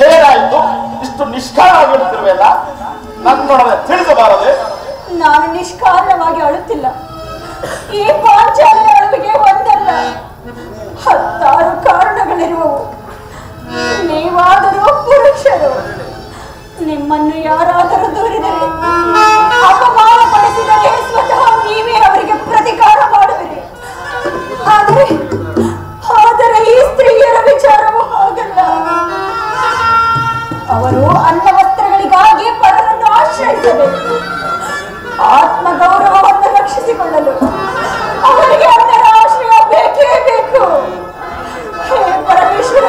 ಹೇಗಾಯ್ತು? ಇಷ್ಟು ನಿಷ್ಕಾರವಾಗಿ ಹೇಳುತ್ತಿರುವೆಲ್ಲ, ನನ್ನೊಡನೆ ತಿಳಿಸಬಾರದೆ? ನಾನು ನಿಷ್ಕಾರಣವಾಗಿ ಅಳುತ್ತಿಲ್ಲ. ಈ ಪಾಂಚಾಲಿಯ ಅಳುವಿಗೆ ಒಂದಲ್ಲ 10 ಕಾರಣಗಳಿರುವವು. ನೀವಾದರೂ ಪುರುಷರು. ನಿಮ್ಮನ್ನು ಯಾರಾದರೂ ದೂರಿದರೆ, ಅಪಮಾನ ಪಡಿಸಿದರೆ ಸ್ವತಃ ನೀವೇ ಅವರಿಗೆ ಪ್ರತಿಕಾರ ಮಾಡುವಿರಿ. ಆದರೆ ಈ ಸ್ತ್ರೀಯರ ವಿಚಾರವು ಹಾಗಲ್ಲ. ಅವರು ಅನ್ನ ವಸ್ತ್ರಗಳಿಗಾಗಿ ಪರರನ್ನು ಆಶ್ರಯಿಸಬೇಕು. ಆತ್ಮಗೌರವವನ್ನು ರಕ್ಷಿಸಿಕೊಳ್ಳಲು ಅವರಿಗೆ ಅನ್ನರ ಆಶ್ರಯ ಬೇಕೇ ಬೇಕು. ಹೇ ಪರಮೇಶ್ವರ,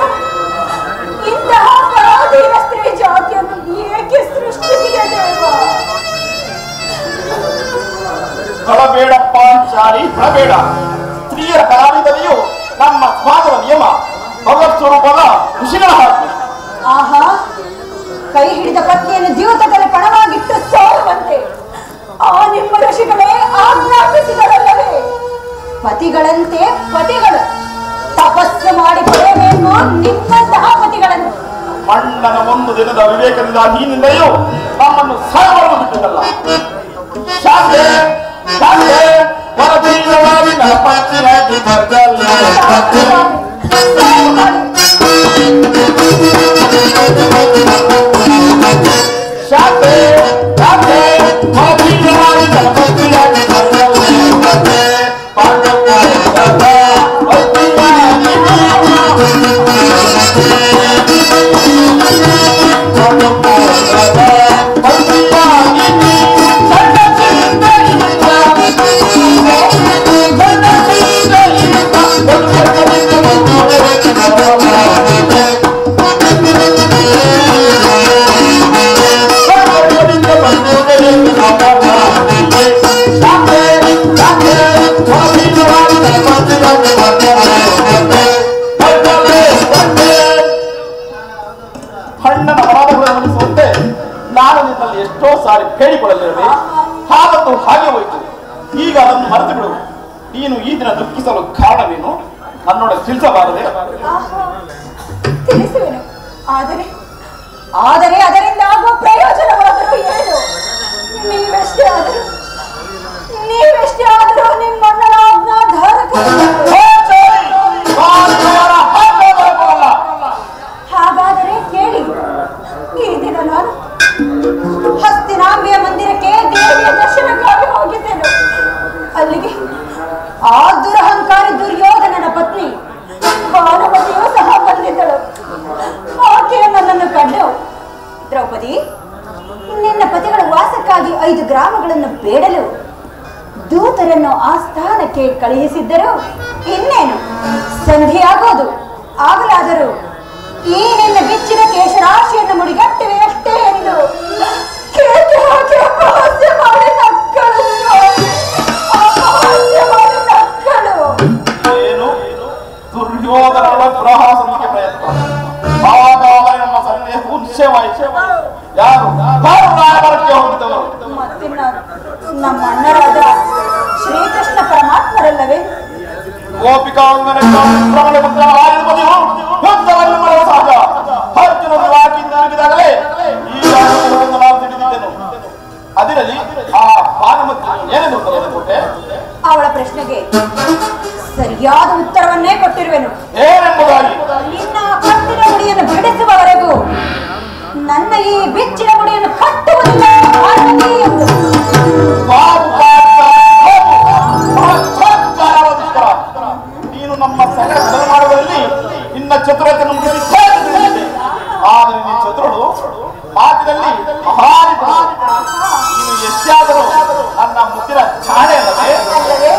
ಇಂತಹ ಪರಾಧೀನ ಸ್ತ್ರೀ ಜಾತಿಯನ್ನು ಏಕೆ ಸೃಷ್ಟಿಸಿದೆ ದೇವ? ಹೊಳಬೇಡ ಪಾಂಚಾಲಿ, ಹೊಳಬೇಡ. ಸ್ತ್ರೀಯರ ಕಲಾವಿದನೆಯು ನಮ್ಮ ಸ್ವಾದದ ನಿಯಮ, ಭಗವತ್ ಸ್ವರೂಪದ ಖುಷಿಗಳ ಹಾಕಿ. ಆಹಾ, ಕೈ ಹಿಡಿದ ಪತ್ನಿಯನ್ನು ದ್ಯೂತದಲ್ಲಿ ಪಣವಾಗಿಟ್ಟು ಸೋಲುವಂತೆ ಆ ನಿಮ್ಮ ಋಷಿಗಳೇ ಆಜ್ಞಾಪಿಸಿದರಲ್ಲವೇ? ಪತಿಗಳಂತೆ ಪತಿಗಳು ತಪಸ್ಸು ಮಾಡಿ ಪಡೆಯಬೇಕು ನಿಮ್ಮಂತಹ ಪತಿಗಳನ್ನು. ಮಣ್ಣನ ಒಂದು ದಿನದ ವಿವೇಕದಿಂದ ನೀನಿಂದಲೂ ನಮ್ಮನ್ನು ಸಾಯಲು ಬಿಟ್ಟಿದ್ದಲ್ಲ. ಶಾಂತಿ ಶಾಂತಿ ಹೊರಬೀಳವಾಗಿ ನಲಪಚ್ಚಿನಾಗಿ ಬರ್ದಲ್ಲ. ಶಾಂತಿ ಶಾಂತಿ ಹೊರಬೀಳವಾಗಿ ನಲಪಚ್ಚಿನಾಗಿ ಬರ್ದಲ್ಲ. ಎಷ್ಟೋ ಸಾರಿ ಹೇಳಿಕೊಳ್ಳಲಿರದೆ ಹಾಗಂತೂ ಹಾಗೆ ಹೋಯಿತು. ಈಗ ಅದನ್ನು ಮರೆತು ಬಿಡು. ನೀನು ಈ ದಿನ ದುಃಖಿಸಲು ಕಾರಣವೇನು? ನನ್ನೊಡನೆ ತಿಳಿಸಬಾರದೆ? ತಿಳಿಸುವೆನು. ಆದರೆ ಅದರಿಂದ ಆಗುವ ಪ್ರಯೋಜನವಾದರೂ ಏನು? ನೀವೆಷ್ಟೇ ಆದರೂ ನಿಮ್ಮಣ್ಣನ ಆಜ್ಞಾಧಾರಕರು. ಹಾಗಾದರೆ ಕೇಳಿ, ಈ ದಿನ ನಾನು ಹಸ್ತಿನಾಂಬಿಯ ಮಂದಿರಕ್ಕೆ ದೇವಿಯ ದರ್ಶನಕ್ಕಾಗಿ ಹೋಗಿದ್ದೆನು. ಅಲ್ಲಿಗೆ ಆ ದುರಹಂಕಾರಿ ದುರ್ಯೋಧನನ ಪತ್ನಿ ಭಾನುಮತಿಯೂ ಸಹ ಬಂದಿದ್ದಳು. ಆಕೆ ನನ್ನನ್ನು ಕಂಡು, ದ್ರೌಪದಿ, ನಿನ್ನ ಪತಿಗಳ ವಾಸಕ್ಕಾಗಿ 5 ಗ್ರಾಮಗಳನ್ನು ಬೇಡಲು ದೂತರನ್ನು ಆ ಸ್ಥಾನಕ್ಕೆ ಕಳುಹಿಸಿದ್ದರು. ಇನ್ನೇನು ಸಂಧಿಯಾಗೋದು. ಆಗಲಾದರೂ ಈ ನಿನ್ನ ಬಿಚ್ಚಿನ ಕೇಶರಾಶಿಯನ್ನು ಮುಡಿಗಟ್ಟಿವೆ ಅಷ್ಟೇ ಎಂದು ಕೇಕೆ ಹಾಕಿ ಅಪಹಾಸ್ಯ ಮಾಡಿ ನಕ್ಕಳು. ಏನು ದುರ್ಯೋಧನನ ಪ್ರಹಾಸನಿಗೆ ಪ್ರಯತ್ನ? ಆವಾಗ ನಮ್ಮ ಸಂದೇಹವು ನಿಶ್ಚಯವಾಯಿತು. ಯಾರು ರಾಯಭಾರಕ್ಕೆ ಹೋಗಿದ್ದವರು? ಮತ್ತಿನ್ನ ನಮ್ಮ ಅಣ್ಣರಾದ ಶ್ರೀಕೃಷ್ಣ ಪರಮಾತ್ಮರಲ್ಲವೇ? ಗೋಪಿಕಾಂಗನ ಸಹಜ ಅರ್ಜುನನು ವಾಕಿಂದ ಆಗಿದಾಗಲೇ ಈ ನಾನು ತಿಳಿದಿದ್ದೆನು. ಅದರಲ್ಲಿ ಆ ಭಾನುಮತಿ ಏನೆಂದು ಕೊಟ್ಟೆ? ಅವಳ ಪ್ರಶ್ನೆಗೆ ಸರಿಯಾದ ಉತ್ತರವನ್ನೇ ಕೊಟ್ಟಿರುವೆನು. ಏನೆಂಬುದಾಗಿ? ನಿನ್ನ ಕಟ್ಟಿನ ಮುಡಿಯನ್ನು ಬಿಡಿಸುವವರೆಗೂ ನನ್ನ ಈ ಬಿಚ್ಚಿನ ಮುಡಿಯನ್ನು ಕಟ್ಟುವುದಿಲ್ಲ ಎಂದು. ನೀನು ನಮ್ಮ ಸಕಲ ಮಾಡುವಲ್ಲಿ ನಿನ್ನ ಚತುರತೆಯನ್ನು ಮುಗಿಸಿ, ಆದರೆ ನೀ ಚತುರಳು ಮಾತಿನಲ್ಲಿ ಮಹಾರಿಗಳು. ನೀನು ಎಷ್ಟಾದರೂ ನನ್ನ ಮುದ್ದಿನ ಛಾಣೆ ಅಲ್ಲವೇ?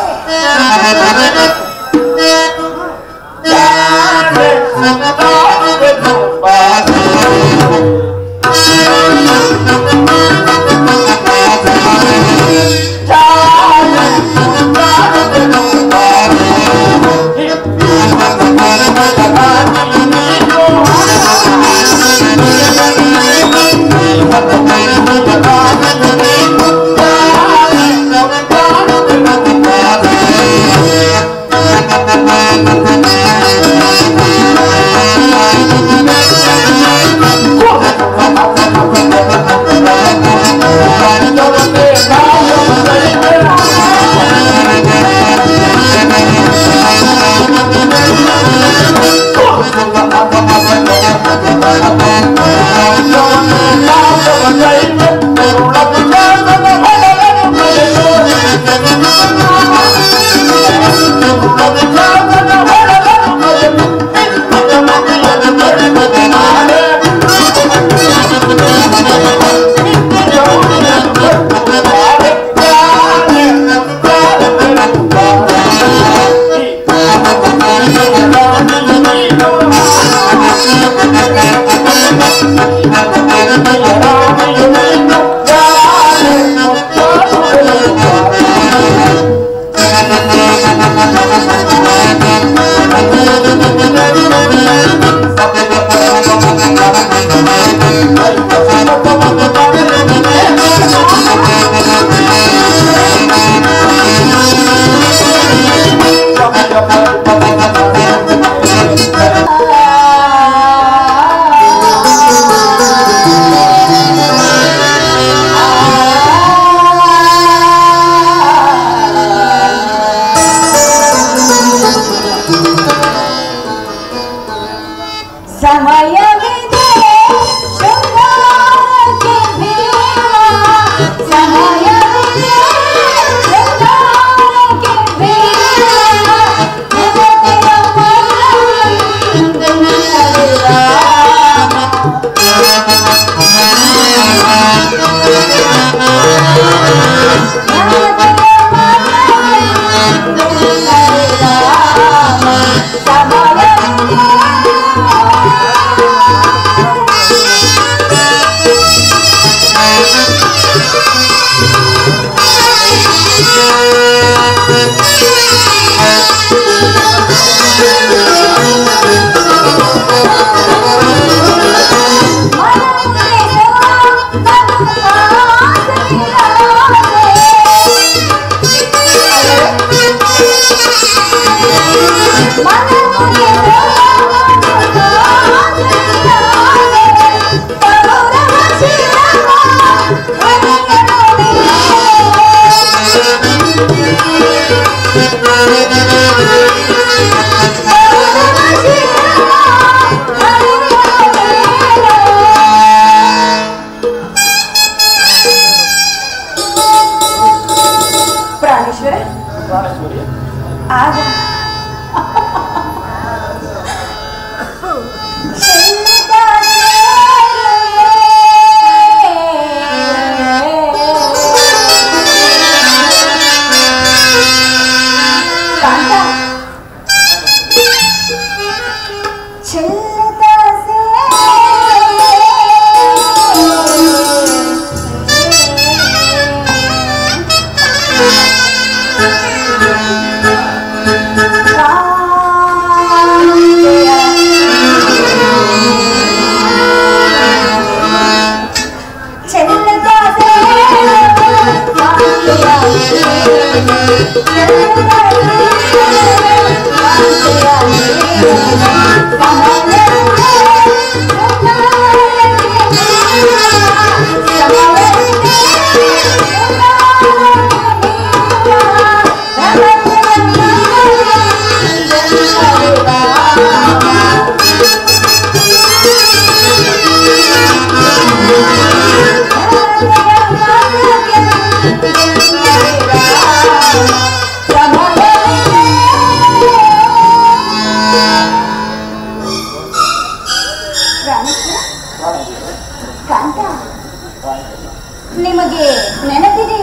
ನಿಮಗೆ ನೆನಪಿದೆ?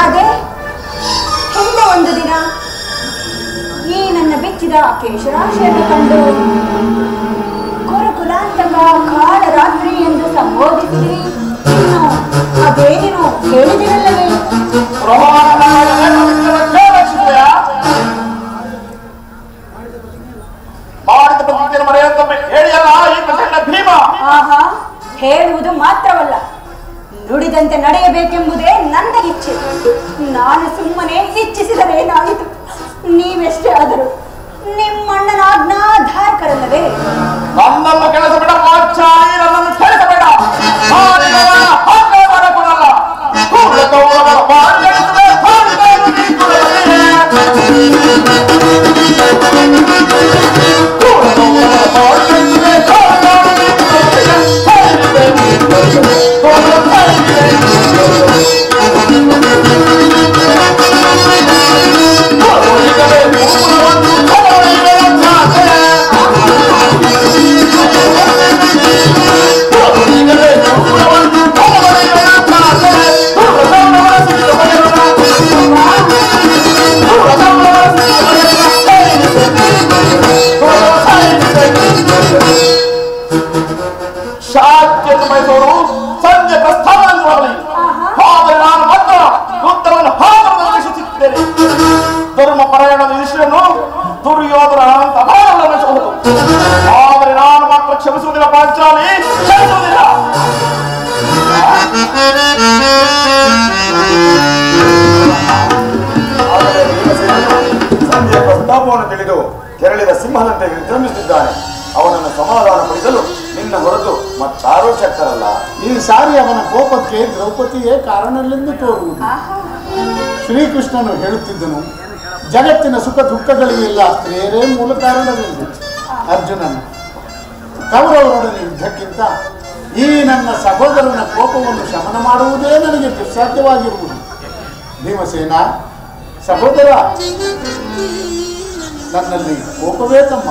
ಅದೇ ಹಿಂದೆ ಒಂದು ದಿನ ಈ ನನ್ನ ಬೆಚ್ಚಿದ ಕೇಶರಾಶಿಯನ್ನು ಕಂಡು ಕುರುಕುಲಾಂತಕ ಕಾಳರಾತ್ರಿ ಎಂದು ಸಂಬೋಧಿಸಿದಿರಿ. ಅದೇನೇನು ಹೇಳಿದಿರಲ್ಲವೇ? ಆಹಾ, ಹೇಳುವುದು ಮಾತ್ರವಲ್ಲ, ನುಡಿದಂತೆ ನಡೆಯಬೇಕೆಂಬುದೇ ನನ್ನ ಇಚ್ಛೆ. ನಾನು ಸುಮ್ಮನೆ ಇಚ್ಛಿಸಿದರೇನಾಯಿತು? ನೀವೆಷ್ಟೇ ಆದರೂ ನಿಮ್ಮಣ್ಣನ ಆಜ್ಞಾಧಾರಕರಲ್ಲವೇ? ನನ್ನನ್ನು ಕೆಲಸ ಬಿಡ ಮಾಚಾರಿ, ನನ್ನನ್ನು ಕೆಲಸ ಬೇಡ. ಶಾಂತಿಯನ್ನು ಬಯಸೋರು ಸಂಜೆ ಪ್ರಸ್ಥಾನವಾಗಲಿ. ಆದರೆ ನಾನು ಮಾತ್ರ ಯುದ್ಧವನ್ನು ಹಾಕುತ್ತಿದ್ದೇನೆ. ಧರ್ಮ ಪರಾಯಣ ಯುಧಿಷ್ಠಿರನು ದುರ್ಯೋಧನ ಅಂತ ಅಪರಾಧವನ್ನು ಆದರೆ ನಾನು ಮಾತ್ರ ಕ್ಷಮಿಸುವುದಿಲ್ಲ ಪಾಂಚಾಲಿ, ಕ್ಷಮಿಸುವುದಿಲ್ಲ. ಸಂಜೆಯ ಪ್ರಸ್ತಾಪವನ್ನು ತಿಳಿದು ಕೆರಳಿದ ಸಿಂಹದಂತೆ ವಿಜೃಂಭಿಸುತ್ತಿದ್ದಾನೆ. ಅವನನ್ನು ಸಮಾಧಾನಪಡಿಸಲು ನಿನ್ನ ಹೊರತು ಮತ್ತಾರೋ ಶಕ್ತರಲ್ಲ. ಈ ಸಾರಿ ಅವನ ಕೋಪಕ್ಕೆ ದ್ರೌಪದಿಯೇ ಕಾರಣವೆಂದು ತೋರುವುದು. ಶ್ರೀಕೃಷ್ಣನು ಹೇಳುತ್ತಿದ್ದನು, ಜಗತ್ತಿನ ಸುಖ ದುಃಖಗಳಿಗೆಲ್ಲ ಸ್ತ್ರೀಯರೇ ಮೂಲ ಕಾರಣವೆಂದು. ಅರ್ಜುನನು ಕೌರವರೊಡನೆ ಯುದ್ಧಕ್ಕಿಂತ ಈ ನನ್ನ ಸಹೋದರನ ಕೋಪವನ್ನು ಶಮನ ಮಾಡುವುದೇ ನನಗೆ ದುಸ್ಸಾಧ್ಯವಾಗಿರುವುದು. ಭೀಮಸೇನ ಸಹೋದರ, ನನ್ನಲ್ಲಿ ಕೋಪವೇ ತಮ್ಮ.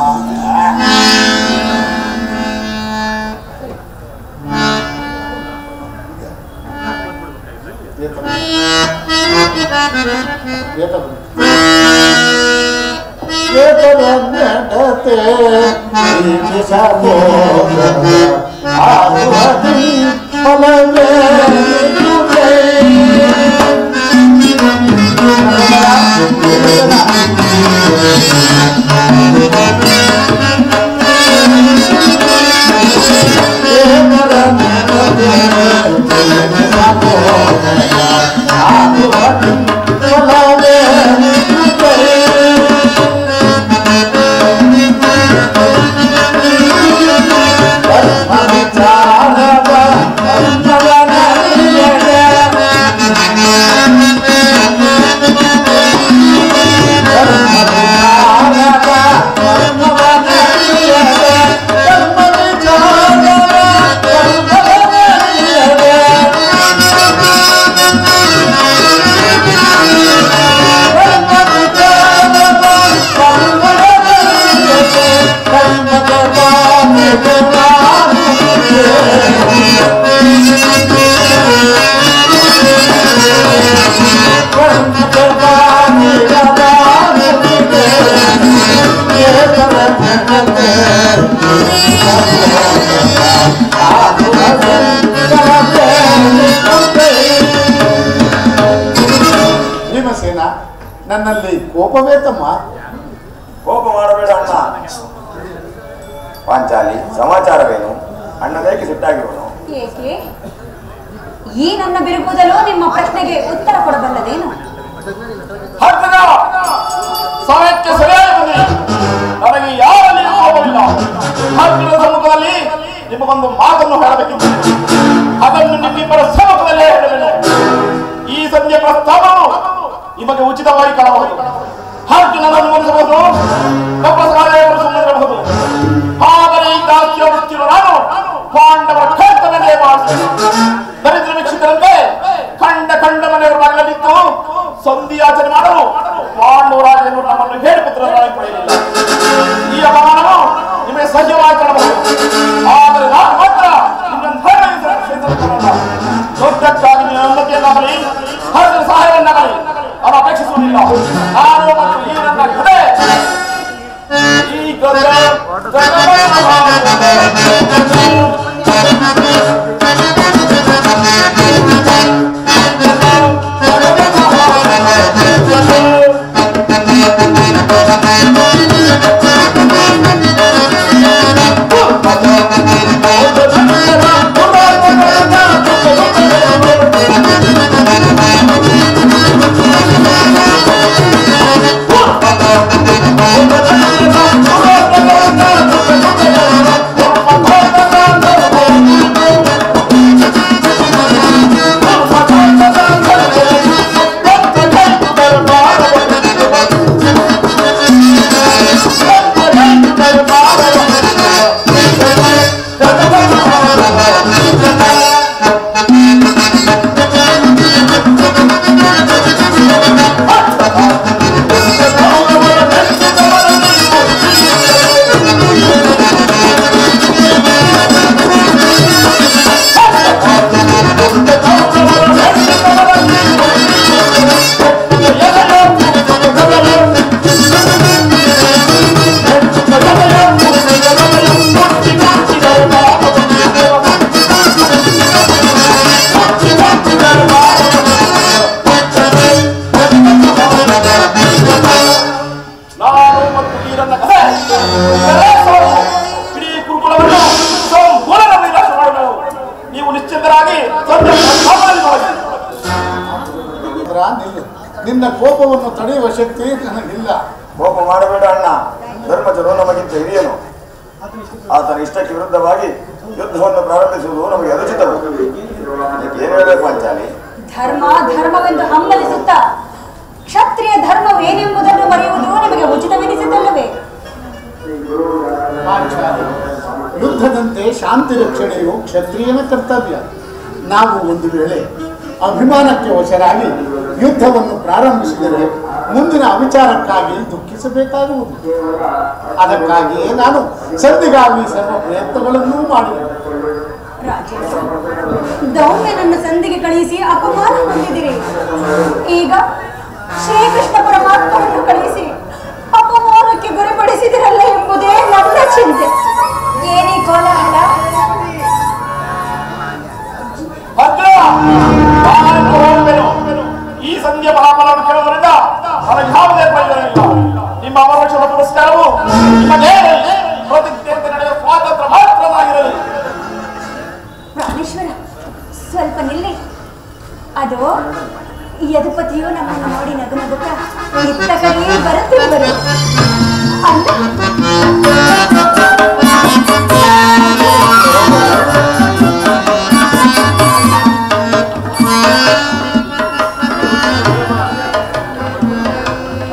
ನನ್ನಲ್ಲಿ ಕೋಪವೇ ತಮ್ಮ? ಕೋಪ ಮಾಡಬೇಡ ಅಣ್ಣ. ಪಾಂಚಾಲಿ, ಸಮಾಚಾರವೇನು? ಅಣ್ಣನೇಕೆ ಸಿಟ್ಟಾಗಿರುವನು? ಏಕೆ ಈ ನನ್ನ ಬಿರುಕುದಲು ನಿಮ್ಮ ಪ್ರಶ್ನೆಗೆ ಉತ್ತರ ಕೊಡಬಲ್ಲದೇನು? ಸಮಯಕ್ಕೆ ಸರಿಯಾಗಿ ಬನ್ನಿ. ನನಗೆ ಯಾರಲ್ಲಿ ಕೋಪವಿಲ್ಲ. ಹತ್ತಿರದ ಸಮ್ಮುಖದಲ್ಲಿ ನಿಮಗೊಂದು ಮಾತನ್ನು ಹೇಳಬೇಕಿತ್ತು. ಅದನ್ನು ನಿಮ್ಮಿಬ್ಬರ ಸಮ್ಮುಖದಲ್ಲೇ ಹೇಳಬೇಕು. ಈ ಸಂಜೆ ಪ್ರಸ್ತಾವವು ನಿಮಗೆ ಉಚಿತವಾಗಿ ಕಾಣಬಹುದು. ಹಾಗೆ ನನ್ನನ್ನು ಮನಿಸಬಹುದು, ತಪಸ್ಸಾಲಯವರು ಸುಮ್ಮನಿರಬಹುದು. ಆದರೆ ಈ ದಾಸ್ಯ ವೃತ್ತಿಯನ್ನು ನಾನು ಪಾಂಡವರ ಕರ್ತವ್ಯವೇ ಮಾಡಿಸಿದೆ. ದರಿದ್ರ ವೀಕ್ಷಿತರಂತೆ ಕಂಡ ಮನೆಯವರು ಬಾಗಿಲಲ್ಲಿದ್ದು ಸಂಧಿಯಾಚನೆ ಮಾಡಲು ಪಾಂಡವರಾಜನು ನಮ್ಮನ್ನು ಹೇಳಿಪುತ್ರರಾಗಿ ಪಡೆಯಲಿಲ್ಲ. ಈ ಅವಮಾನವು ನಿಮಗೆ ಸಹ್ಯವಾಗಿ ಕಾಣಬಹುದು. ಆದರೆ ನಾನು ಮಾತ್ರ ದೊಡ್ಡಕ್ಕಾಗಿ ನಿಮ್ಮ ಅನುಮತಿಯನ್ನಾಗಲಿ ಹರಿದ ಸಹಾಯವನ್ನಾಗಲಿ ನಾನು ಅಪೇಕ್ಷಿಸುವುದಿಲ್ಲ. ನಾನು ಮತ್ತು ಈ ನನ್ನ ಕಥೆ ಈ ನಿನ್ನ ಕೋಪವನ್ನು ತಡೆಯುವ ಶಕ್ತಿ ನನಗಿಲ್ಲ. ಕೋಪ ಮಾಡಬೇಡ ಅಣ್ಣ. ಧರ್ಮಜರು ನಮಗಿಂತ ಹಿರಿಯನು. ಆತನ ಇಷ್ಟಕ್ಕೆ ವಿರುದ್ಧವಾಗಿ ಯುದ್ಧವನ್ನು ಪ್ರಾರಂಭಿಸುವುದು ನಮಗೆ ಅನುಚಿತವು. ಏನು ಹೇಳಬೇಕು ಪಾಂಚಾಲಿ? ಧರ್ಮವೆಂದು ಹಂಬಲಿಸುತ್ತಾ ಕ್ಷತ್ರಿಯ ಧರ್ಮವು ಏನೆಂಬುದನ್ನು ಮರೆಯುವುದು ನಿಮಗೆ ಉಚಿತವೆನಿಸಿದ್ದಲ್ಲವೇ? ಯುದ್ಧದಂತೆ ಶಾಂತಿ ರಕ್ಷಣೆಯು ಕ್ಷತ್ರಿಯನ ಕರ್ತವ್ಯ. ನಾವು ಒಂದು ವೇಳೆ ಅಭಿಮಾನಕ್ಕೆ ವಶರಾಗಿ ಯುದ್ಧವನ್ನು ಪ್ರಾರಂಭಿಸಿದರೆ ಮುಂದಿನ ಅವಿಚಾರಕ್ಕಾಗಿ ದುಃಖಿಸಬೇಕಾಗುವುದು. ಅದಕ್ಕಾಗಿಯೇ ನಾನು ಸಂಧಿಗಾಗಿ ಸರ್ವ ಪ್ರಯತ್ನಗಳನ್ನೂ ಮಾಡಿದೆ. ರಾಜೇಶ, ದೌಮ್ಯ ನನ್ನ ಸಂಧಿಗೆ ಕಳುಹಿಸಿ ಅಪಮಾನ ಹೊಂದಿದಿರಿ. ಈಗ ಶ್ರೀಕೃಷ್ಣ ಪರಮಾತ್ಮನನ್ನು ಕಳುಹಿಸಿ ಅಪಮಾನಕ್ಕೆ ಗುರಿಪಡಿಸಿದಿರಲ್ಲ ಎಂಬುದೇ ನನ್ನ ಚಿಂತೆ. ಏನೇ ಕೋಲಾಹಲ? ಈ ಸಂಧಿಯ ಫಲಾಫಲವನ್ನು ಕೇಳುವುದರಿಂದ ನನಗೆ ಯಾವುದೇ ಪ್ರಯೋಜನ ಇಲ್ಲ. ನಿಮ್ಮ ಅಮರಕ್ಷಣ ಪುರಸ್ಕಾರವು ನಿಮಗೆ ಪ್ರತಿಜ್ಞೆಯಂತೆ ನಡೆಯುವ ಸ್ವಾತಂತ್ರ್ಯ ಮಾತ್ರವಾಗಿರಲಿ. ಪ್ರಾಣೇಶ್ವರ, ಸ್ವಲ್ಪ ನಿಲ್ಲಿ. ಅದು ಯದುಪತಿಯು ನಮ್ಮನ್ನು ನೋಡಿ ನಗು ನಗುತ್ತಾ ಇತ್ತ ಕಡೆಯೇ ಬರುತ್ತಿದ್ದರು.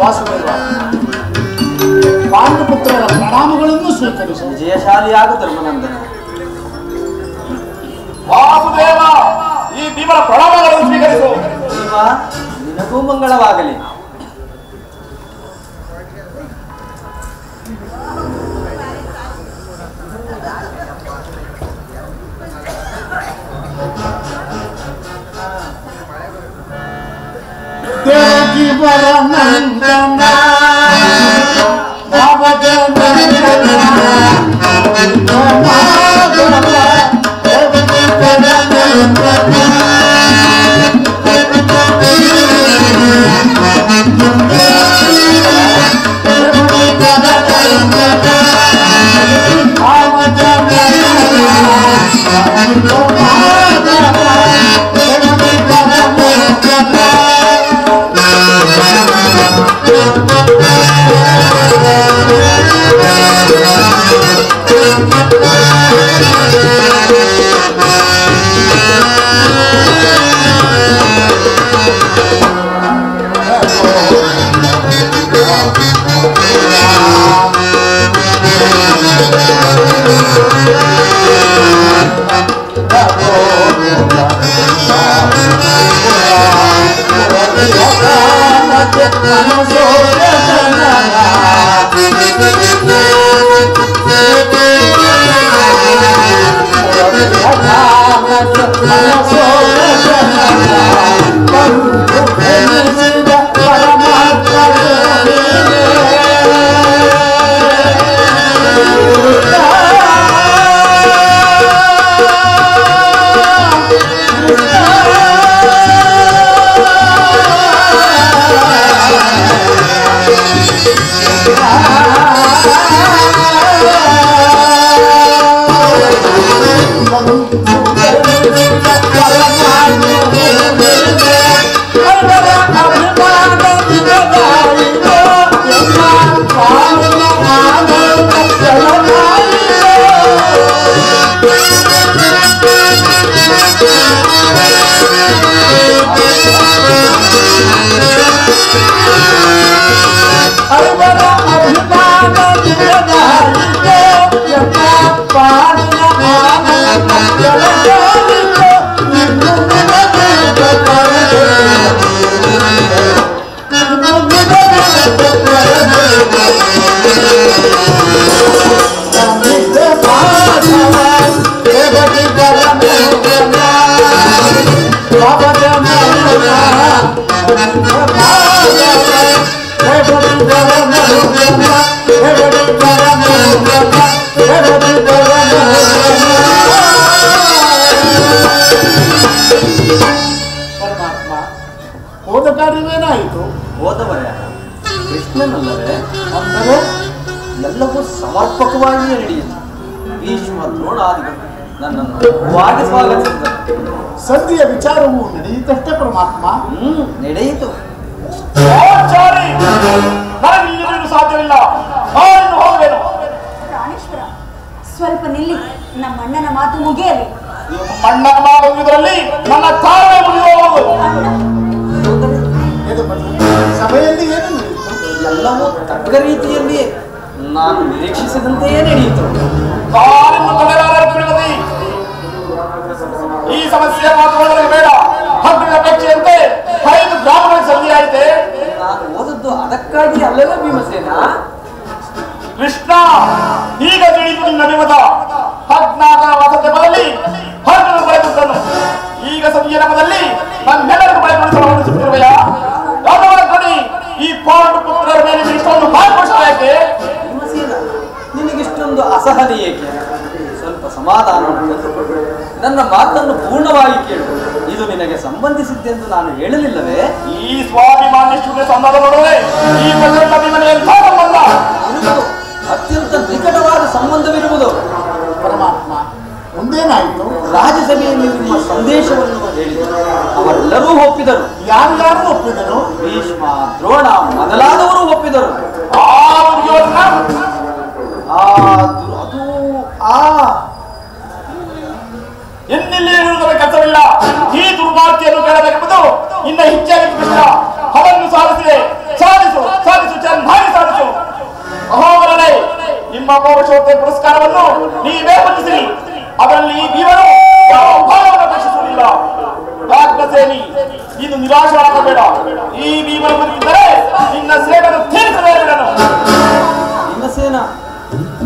ವಾಸುದೇವ, ಪಾಂಡುಪುತ್ರರ ಪ್ರಣಾಮಗಳನ್ನು ಸ್ವೀಕರಿಸು. ವಿಜಯಶಾಲಿಯಾಗ ಧರ್ಮನಂದನ. ವಾಸುದೇವ, ಈ ಭೀಮನ ಪ್ರಣಾಮಗಳನ್ನು ಸ್ವೀಕರಿಸು. ಭೀಮ, ನಿನಗೂ ಮಂಗಳವಾಗಲಿ. ದೇವಕಿ ವರನಂದನ ಪರಮಾತ್ಮ, ಹೋದ ಕಾರ್ಯವೇನಾಯಿತು? ಹೋದವರೇ ಕೃಷ್ಣನಲ್ಲವೇ? ಅಂದರೆ ಎಲ್ಲವೂ ಸಮರ್ಪಕವಾಗಿಯೇ ನಡೆಯಿತು. ಭೀಷ್ಮ ದ್ರೋಣಾದಿಗಳು ನನ್ನನ್ನು ವಾಗಿ ಸ್ವಾಗತಿಸಿದರು. ಸದ್ಯ ವಿಚಾರವು ನಡೆಯಿತಷ್ಟೇ ಪರಮಾತ್ಮ. ನಡೆಯಿತು. ನನಗೆ ಸಾಧ್ಯವಿಲ್ಲ. ನಾನು ಹೋಗಬೇಕು. ಪ್ರಾಣೇಶ್ವರ, ಸ್ವಲ್ಪ ನಿಲ್ಲಿ. ನಮ್ಮ ಅಣ್ಣನ ಮಾತು ಮುಗಿಯಲಿ. ಅಣ್ಣನ ಮಾತು ಮುಗಿದ್ರಲ್ಲಿ ನನ್ನ ತಾಳ್ಮೆ ಮುಗಿಯುವುದು. ಸಭೆಯಲ್ಲಿ ಏನು ನಡೆಯಿತು? ಎಲ್ಲವೂ ತಕ್ಕ ರೀತಿಯಲ್ಲಿ ನಾನು ನಿರೀಕ್ಷಿಸಿದಂತೆಯೇ ನಡೆಯಿತು. ಈ ಸಮಸ್ಯೆ ಮಾತುಕೊಳ್ಳಲು ಬೇಡ. ಹಗ್ಗದ ಅಪೇಕ್ಷೆಯಂತೆ 5 ಗ್ರಾಮಗಳ ಸಂಧಿಯಾಯಿತೆ. ನಾನು ಓದದ್ದು ಅದಕ್ಕಾಗಿ ಅಲ್ಲವೇ ಭೀಮಸೇನ? ಕೃಷ್ಣ, ಈಗ ತಿಳಿದು ನಿನ್ನ ವಿಮತ. 14 ವಸತಿ ಬರಲಿ ನನ್ನ ಮಾತನ್ನು ಪೂರ್ಣವಾಗಿ ಕೇಳು. ಇದು ನಿನಗೆ ಸಂಬಂಧಿಸಿದ್ದೆಂದು ನಾನು ಹೇಳಲಿಲ್ಲವೇ? ಈ ಸ್ವಾಭಿಮಾನ್ಯ ಶೂನ್ಯ ಸಂಬಂಧ ನೋಡುವೆ ಈ ಪ್ರಚಂಡ ಭೀಮನ ಎಂಥ ಸಂಬಂಧ ಇರುವುದು ಅತ್ಯಂತ ನಿಕಟವಾದ ಸಂಬಂಧವಿರುವುದು. ಪರಮಾತ್ಮ ಮುಂದೇನಾಯಿತು? ರಾಜ್ಯಸಭೆಯಲ್ಲಿ ನಿಮ್ಮ ಸಂದೇಶವನ್ನು ಹೇಳಿದರು. ಅವರೆಲ್ಲರೂ ಒಪ್ಪಿದರು. ಯಾರು ಒಪ್ಪಿದರು? ಭೀಷ್ಮ, ದ್ರೋಣ ಮೊದಲಾದವರು ಒಪ್ಪಿದರು. ಆ ದುರ್ಯೋಧನ ಅದು ಎನ್ನಿಲ್ಲಿ ಇರುವುದರ ಕೆಲಸವಿಲ್ಲ. ಈ ದುರ್ಮಾರ್ತಿಯನ್ನು ಕೇಳಬೇಕೆಂಬುದು ಇನ್ನ ಹೆಚ್ಚಾಗಿ ಕೃಷ್ಣ ಅದನ್ನು ಸಾಧಿಸಿದೆ. ಸಾಧಿಸು ಸಾಧಿಸು ಚೆನ್ನಾಗಿ ಸಾಧಿಸು. ಅಹೋವರನೇ, ನಿಮ್ಮ ಪೌರುಷೋತ್ತಮ ಪುರಸ್ಕಾರವನ್ನು ನೀವೇ ಹೊಂದಿಸಿರಿ. ಅದರಲ್ಲಿ ಈ ಭೀಮನು ಯಾವ ಭಾಗವನ್ನು ಅಪೇಕ್ಷಿಸುವುದಿಲ್ಲ. ಯಾಜ್ಞಸೇನಿ, ಇನ್ನು ನಿರಾಶರಾಗಬೇಡ. ಈ ಭೀಮನ ಬದುಕಿದ್ದರೆ ನಿನ್ನ ಸೇವೆಯನ್ನು ತೀರಿಸಲೇ ಬಿಡನು. ಭೀಮಸೇನ,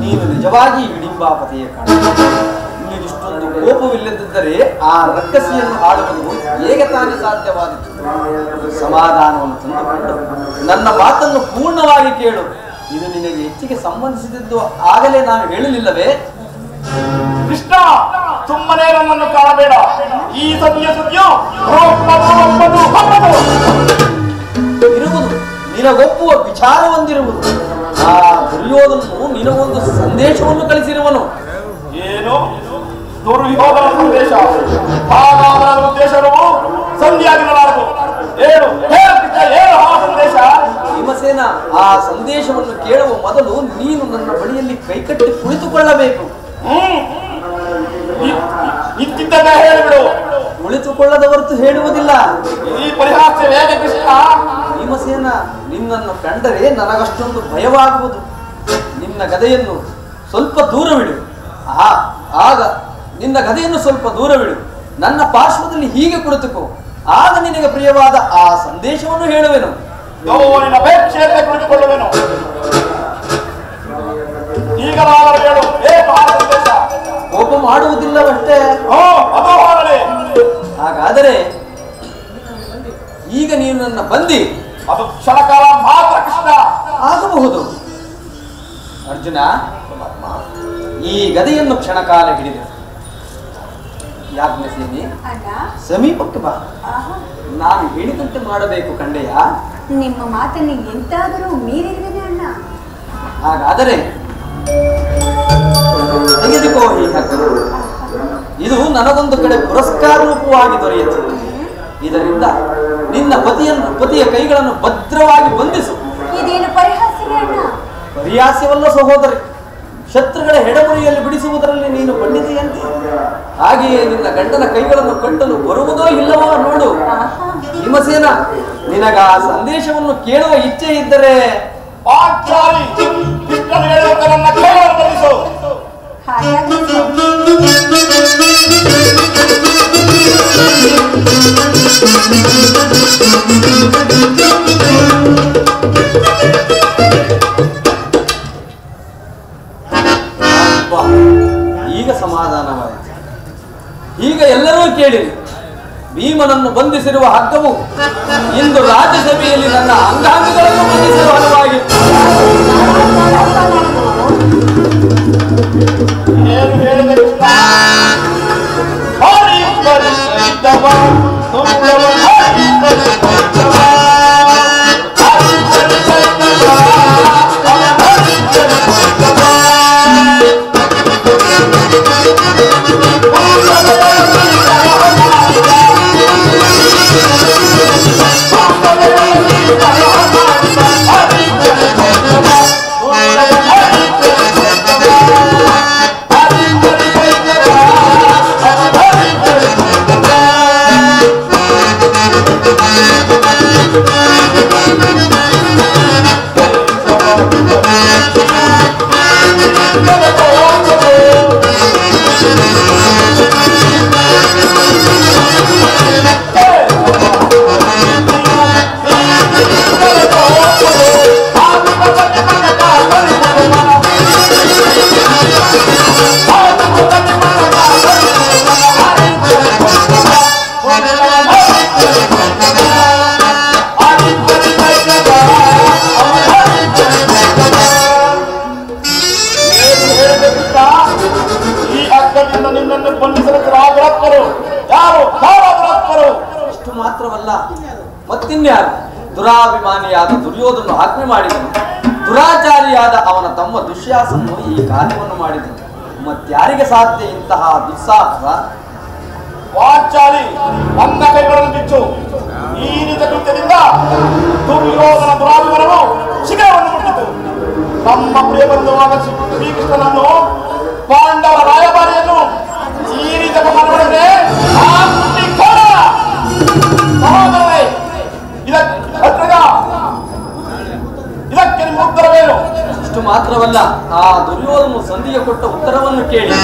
ನೀನು ನಿಜವಾಗಿ ಹಿಡಿಂಬಾಪತಿಯ ಕಾಣ. ನಿನಗಿಷ್ಟೊಂದು ಕೋಪವಿಲ್ಲದಿದ್ದರೆ ಆ ರಕ್ಕಸಿಯನ್ನು ಆಳುವುದು ಹೇಗೆ ತಾನೇ ಸಾಧ್ಯವಾದಿತ್ತು? ಸಮಾಧಾನವನ್ನು ತಂದುಕೊಂಡು ನನ್ನ ಮಾತನ್ನು ಪೂರ್ಣವಾಗಿ ಕೇಳು. ಇದು ನಿನಗೆ ಹೆಚ್ಚಿಗೆ ಸಂಬಂಧಿಸಿದ್ದು ಆಗಲೇ ನಾನು ಹೇಳಲಿಲ್ಲವೇ? ಕೃಷ್ಣ, ಸುಮ್ಮನೆ ನನ್ನನ್ನು ಕಾಣಬೇಡ. ಈ ಸದ್ಯ ಸುದ್ದಿಯು ಇರುವುದು ನಿನಗೊಪ್ಪುವ ವಿಚಾರ ಹೊಂದಿರುವುದು. ಆ ದುರ್ಯೋಧನನು ನಿನಗೊಂದು ಸಂದೇಶವನ್ನು ಕಳಿಸಿರುವನು. ಏನು ದುರ್ಯೋಧನ ಸಂದೇಶ? ಹಾಗಾದರ ಉದ್ದೇಶವು ಸಂಧಿಯಾಗಿರಲಾರದು. ಏನು ಏನು ಆ ಸಂದೇಶ? ಭೀಮಸೇನ, ಆ ಸಂದೇಶವನ್ನು ಕೇಳುವ ಮೊದಲು ನೀನು ನನ್ನ ಬಳಿಯಲ್ಲಿ ಕೈಕಟ್ಟಿ ಕುಳಿತುಕೊಳ್ಳಬೇಕು. ಇದ್ದಿದ್ದಾಗ ಹೇಳಿಬಿಡು. ಕುಳಿತುಕೊಳ್ಳದ ಹೊರತು ಹೇಳುವುದಿಲ್ಲ. ಈ ಪರಿಹಾಸ ಹೇಗೆ ಕೃಷ್ಣ? ಭೀಮಸೇನ, ನಿನ್ನನ್ನು ಕಂಡರೆ ನನಗಷ್ಟೊಂದು ಭಯವಾಗುವುದು. ನಿನ್ನ ಗದೆಯನ್ನು ಸ್ವಲ್ಪ ದೂರವಿಡು. ಆಗ ನಿನ್ನ ಗದೆಯನ್ನು ಸ್ವಲ್ಪ ದೂರವಿಡು. ನನ್ನ ಪಾರ್ಶ್ವದಲ್ಲಿ ಹೀಗೆ ಕುಳಿತುಕೋ. ಆಗ ನಿನಗೆ ಪ್ರಿಯವಾದ ಆ ಸಂದೇಶವನ್ನು ಹೇಳುವೆನು. ನಿನ್ನ ಅಪೇಕ್ಷೆಯಲ್ಲೇ ಕುಳಿತುಕೊಳ್ಳುವೆನು. ಈಗ ನಾನು ಹೇಳು, ಏನು ಆ ಸಂದೇಶ? ಕೋಪ ಮಾಡುವುದಿಲ್ಲವಷ್ಟೇ. ಅದು ಮಾಡಲೇ. ಹಾಗಾದರೆ ಈಗ ನೀನು ನನ್ನ ಬಂದಿ. ಅದು ಕ್ಷಣಕಾಲ ಮಾತ್ರ ಕೃಷ್ಣ. ಆಗಬಹುದು. ಅರ್ಜುನ, ಈ ಗದೆಯನ್ನು ಕ್ಷಣಕಾಲ ಹಿಡಿದು ಯಾಜ್ಞಸೇನಿ ಸಮೀಪಕ್ಕೆ ಬಾ. ನಾನು ಹೇಳಿದಂತೆ ಮಾಡಬೇಕು ಕಂಡೆಯ. ನಿಮ್ಮ ಮಾತನ್ನು ಎಂತಾದರೂ ಮೀರಿರುವೆ ಅಣ್ಣ. ಹಾಗಾದರೆ ತೆಗೆದುಕೋ ಈ ಹಕ್ಕು. ಇದು ನನಗೊಂದು ಕಡೆ ಪುರಸ್ಕಾರ ರೂಪವಾಗಿ ದೊರೆಯಿತು. ಇದರಿಂದ ನಿನ್ನ ಪತಿಯ ಕೈಗಳನ್ನು ಭದ್ರವಾಗಿ ಬಂಧಿಸು. ಇದೇನು ಪರಿಹಾಸ್ಯವೇ ಅಣ್ಣ? ಪರಿಹಾಸ್ಯವಲ್ಲ ಸಹೋದರಿ. ಶತ್ರುಗಳ ಹೆಡಮುರಿಯಲ್ಲಿ ಬಿಡಿಸುವುದರಲ್ಲಿ ನೀನು ಪಂಡಿತೆಯಂತೆ. ಹಾಗೆಯೇ ನಿನ್ನ ಗಂಡನ ಕೈಗಳನ್ನು ಕಟ್ಟಲು ಬರುವುದೋ ಇಲ್ಲವೋ ನೋಡು. ಭೀಮಸೇನ, ನಿನಗ ಆ ಸಂದೇಶವನ್ನು ಕೇಳುವ ಇಚ್ಛೆ ಇದ್ದರೆ ಪಾಂಚಾಲಿ ಕೃಷ್ಣನು ಹೇಳುವಂತೆ ನನ್ನ ಕೈಗಳನ್ನು ಬಂಧಿಸು. ಈಗ ಸಮಾಧಾನವಾಯಿತು. ಈಗ ಎಲ್ಲರೂ ಕೇಳಿರಿ. ಭೀಮನನ್ನು ಬಂಧಿಸಿರುವ ಹಗ್ಗವು ಇಂದು ರಾಜ್ಯಸಭೆಯಲ್ಲಿ ನನ್ನ ಅಂಗಾಂಗಗಳನ್ನು ಬಂಧಿಸಿರುವ ಹಲವಾಗಿತ್ತು. ಏನು ಹೇಳಿದೆ ಕೃಷ್ಣ? ದುರಾತ್ಮರು ಯಾರು ದುರಾತ್ಮರು. ಇಷ್ಟು ಮಾತ್ರವಲ್ಲ, ಮತ್ತಿನ್ಯಾರು ದುರಾಭಿಮಾನಿಯಾದ ದುರ್ಯೋಧನ ಆಜ್ಞೆ ಮಾಡಿದನು, ದುರಾಚಾರಿಯಾದ ಅವನ ತಮ್ಮ ದುಶ್ಯಾಸನು ಈ ಕಾರ್ಯವನ್ನು ಮಾಡಿದನು. ಮತ್ಯಾರಿಗೆ ಸಾಧ್ಯ ಇಂತಹ ದುಸ್ಸಾಹಸ? ವಾಚಾಲಿ ನನ್ನ ಕೈಗಳನ್ನು ಬಿಚ್ಚು. ಈ ರೀತಿಯ ಕೃತ್ಯದಿಂದ ದುರ್ಯೋಧನ ದುರಾಭಿಮಾನವು ಶಿಖರವನ್ನು ಮುಟ್ಟಿತು. ನಮ್ಮ ಪ್ರಿಯ ಬಂಧುವಾದ ಶ್ರೀಕೃಷ್ಣನನ್ನು, ಪಾಂಡವರ ರಾಯಭಾರಿಯನ್ನು ಈ ರೀತಿಯ ಅಪಮಾನ ಮಾಡಿದ್ರೆ ಇದಕ್ಕೆ ನಿಮ್ಮ ಉತ್ತರವೇನು? ಇಷ್ಟು ಮಾತ್ರವಲ್ಲ, ಆ ದುರ್ಯೋಧನ ಸಂಧಿಗೆ ಕೊಟ್ಟ ಉತ್ತರವನ್ನು ಕೇಳಿ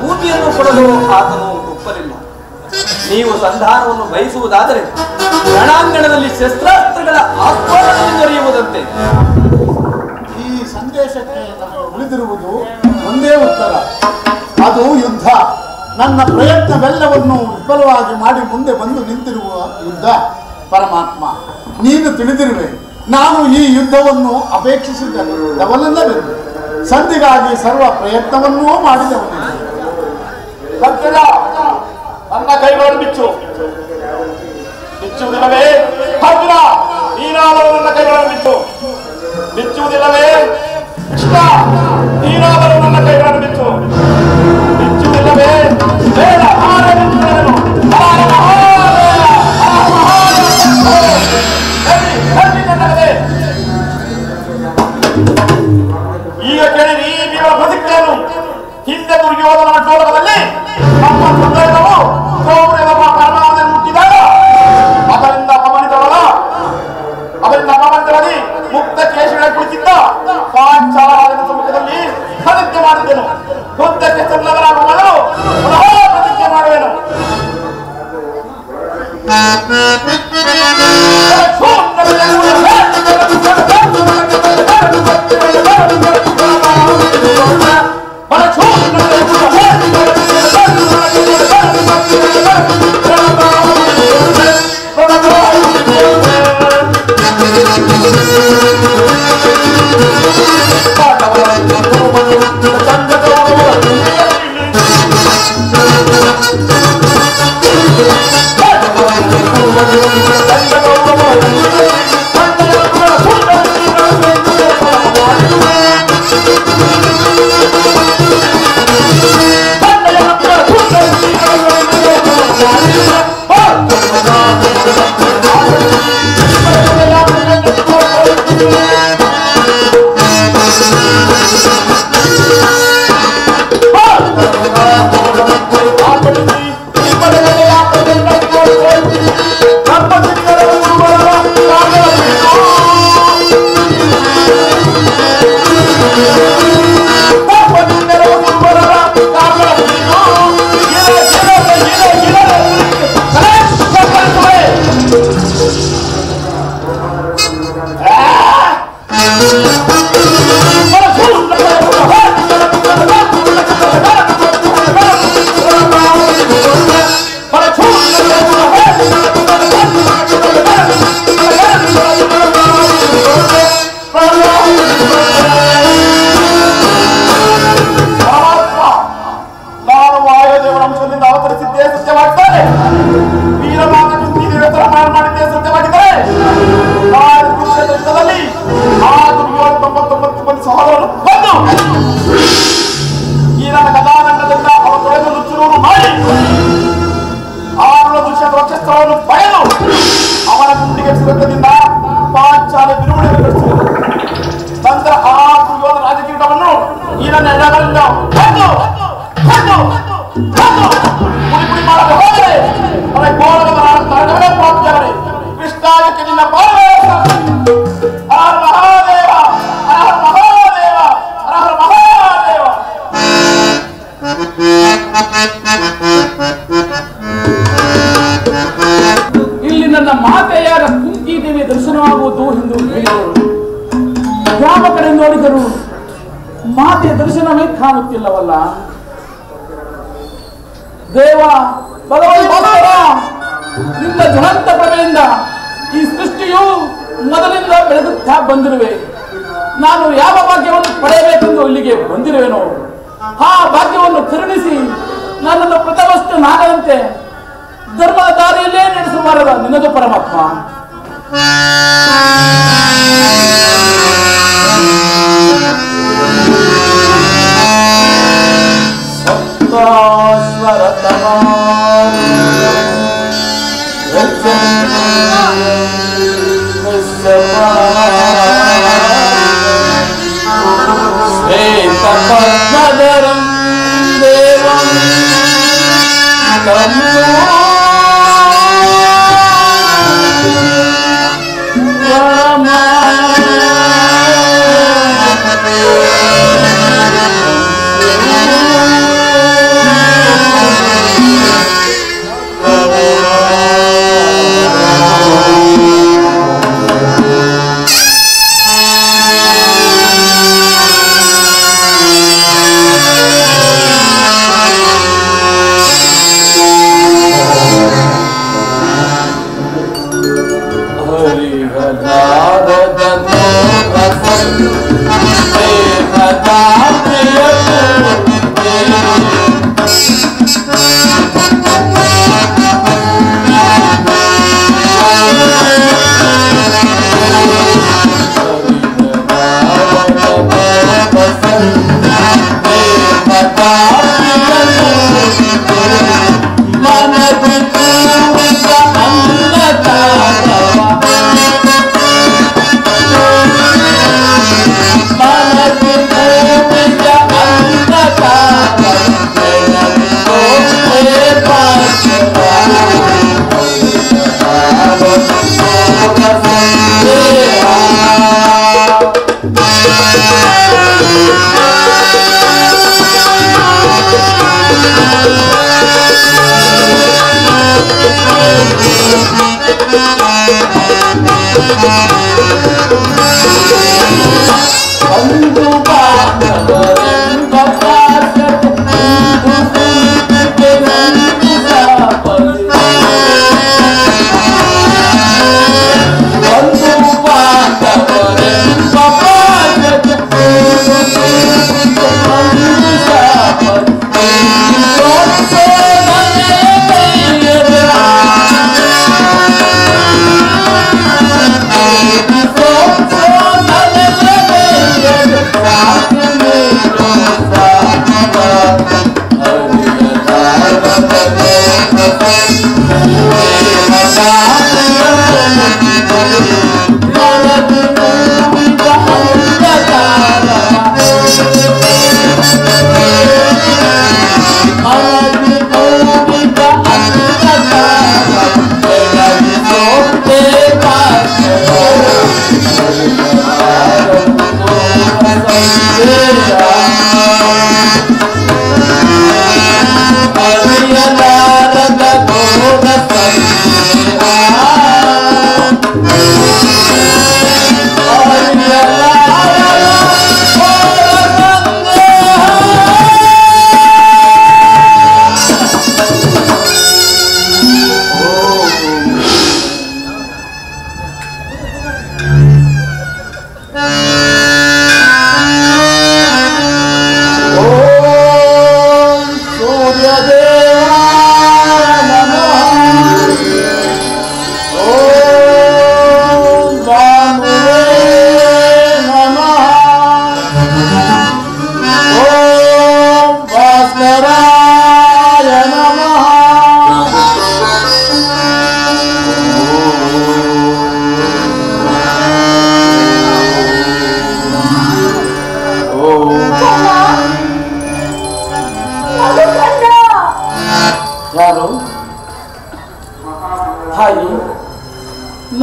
ಭೂಮಿಯನ್ನು ಕೊಡಲು ಆತನು ಒಪ್ಪಲಿಲ್ಲ. ನೀವು ಸಂಧಾನವನ್ನು ಬಯಸುವುದಾದರೆ ರಣಾಂಗಣದಲ್ಲಿ ಶಸ್ತ್ರಾಸ್ತ್ರಗಳ ಆಸ್ವಾದನೆ ದೊರೆಯುವುದಂತೆ. ಈ ಸಂದೇಶಕ್ಕೆ ನಮಗೆ ಉಳಿದಿರುವುದು ಒಂದೇ ಉತ್ತರ, ಅದು ಯುದ್ಧ. ನನ್ನ ಪ್ರಯತ್ನವೆಲ್ಲವನ್ನು ವಿಫಲವಾಗಿ ಮಾಡಿ ಮುಂದೆ ಬಂದು ನಿಂತಿರುವ ಯುದ್ಧ. ಪರಮಾತ್ಮ, ನೀನು ತಿಳಿದಿರುವೆ, ನಾನು ಈ ಯುದ್ಧವನ್ನು ಅಪೇಕ್ಷಿಸಿದ್ದವನಲ್ಲವೇ. ಸಂಧಿಗಾಗಿ ಸರ್ವ ಪ್ರಯತ್ನವನ್ನೂ ಮಾಡಿದವನು. ಸತ್ಯದ ನನ್ನ ಕೈಗಳನ್ನು ಬಿಚ್ಚುವುದಿಲ್ಲವೇ? ಅರ್ಜುನ, ನೀನಾದರೂ ನನ್ನ ಕೈಗಳನ್ನು ಬಿಚ್ಚುವುದಿಲ್ಲವೇ? ಕೃಷ್ಣ, ನೀನಾದರೂ ನನ್ನ ಕೈಗಳನ್ನು ಬಿಚ್ಚುವುದಿಲ್ಲವೇ? ಬೇಡ, ಈಗ ಕೇಳಿರಿ ಇವರ ಪ್ರತಿಜ್ಞೆಯನ್ನು. ಹಿಂದೆ ದುರ್ಯೋಧನ ಟೋಲಕದಲ್ಲಿ ನಮ್ಮ ಹೃದಯವು ಗೌರವ ಪರಮಾವಧಿಯನ್ನು ಮುಟ್ಟಿದಾಗ ಅದರಿಂದ ಅಪಮಾನಿತವಾಗಿ ಮುಕ್ತ ಕೇಶಗಳ ಕುಳಿತಿದ್ದ ಪಾಂಚಾಲನ ಸಮ್ಮುಖದಲ್ಲಿ ಪ್ರತಿಜ್ಞೆ ಮಾಡಿದ್ದೆನು. ಯುದ್ಧಕ್ಕೆ ಸನ್ನದ್ಧರಾಗುವ ಮೊದಲು ಪುನಃ ಪ್ರತಿಜ್ಞೆ ಮಾಡುವೆನು. ಪುಡಿ ಮಾಡದೆ ಹೋದರೆ ಅವರ ಗೋಳದ ಮರಣವೇ ಪ್ರಾಪ್ತಿಯಾಗಲಿ. ಕೃಷ್ಣ ಅದಕ್ಕೆ ನಿನ್ನ ಪಾಲನೆ. ಹರ ಮಹಾದೇವ, ಹರ ಮಹಾದೇವ, ಹರ ಮಹಾದೇವ. ಇಲ್ಲಿ ನನ್ನ ಮಾತೆಯಾದ ಕುಂತಿ ದೇವಿ ದರ್ಶನವಾಗುವುದು ಎಂದು ಹೇಳಿದರು. ಯಾವ ಕಡೆ ನೋಡಿದರು ಮಾತೆಯ ದರ್ಶನವೇ ಕಾಣುತ್ತಿಲ್ಲವಲ್ಲ. ದೇವ ಭಗವಂತ, ನಿನ್ನ ಜ್ವಲಂತ ಪ್ರಭೆಯಿಂದ ಈ ಸೃಷ್ಟಿಯು ಮೊದಲಿಂದ ಬೆಳೆದುತ್ತಾ ಬಂದಿರುವೆ. ನಾನು ಯಾವ ಭಾಗ್ಯವನ್ನು ಪಡೆಯಬೇಕೆಂದು ಇಲ್ಲಿಗೆ ಬಂದಿರುವೆನೋ ಆ ಭಾಗ್ಯವನ್ನು ಕರುಣಿಸಿ ನನ್ನನ್ನು ಪ್ರಥಮಷ್ಟು ನಾನಂತೆ ಧರ್ಮದ ದಾರಿಯಲ್ಲೇ ನಡೆಸುವಾರದ ನಿನ್ನದು ಪರಮಾತ್ಮ. ಪದ್ಮಧರಂ ದೇವಂ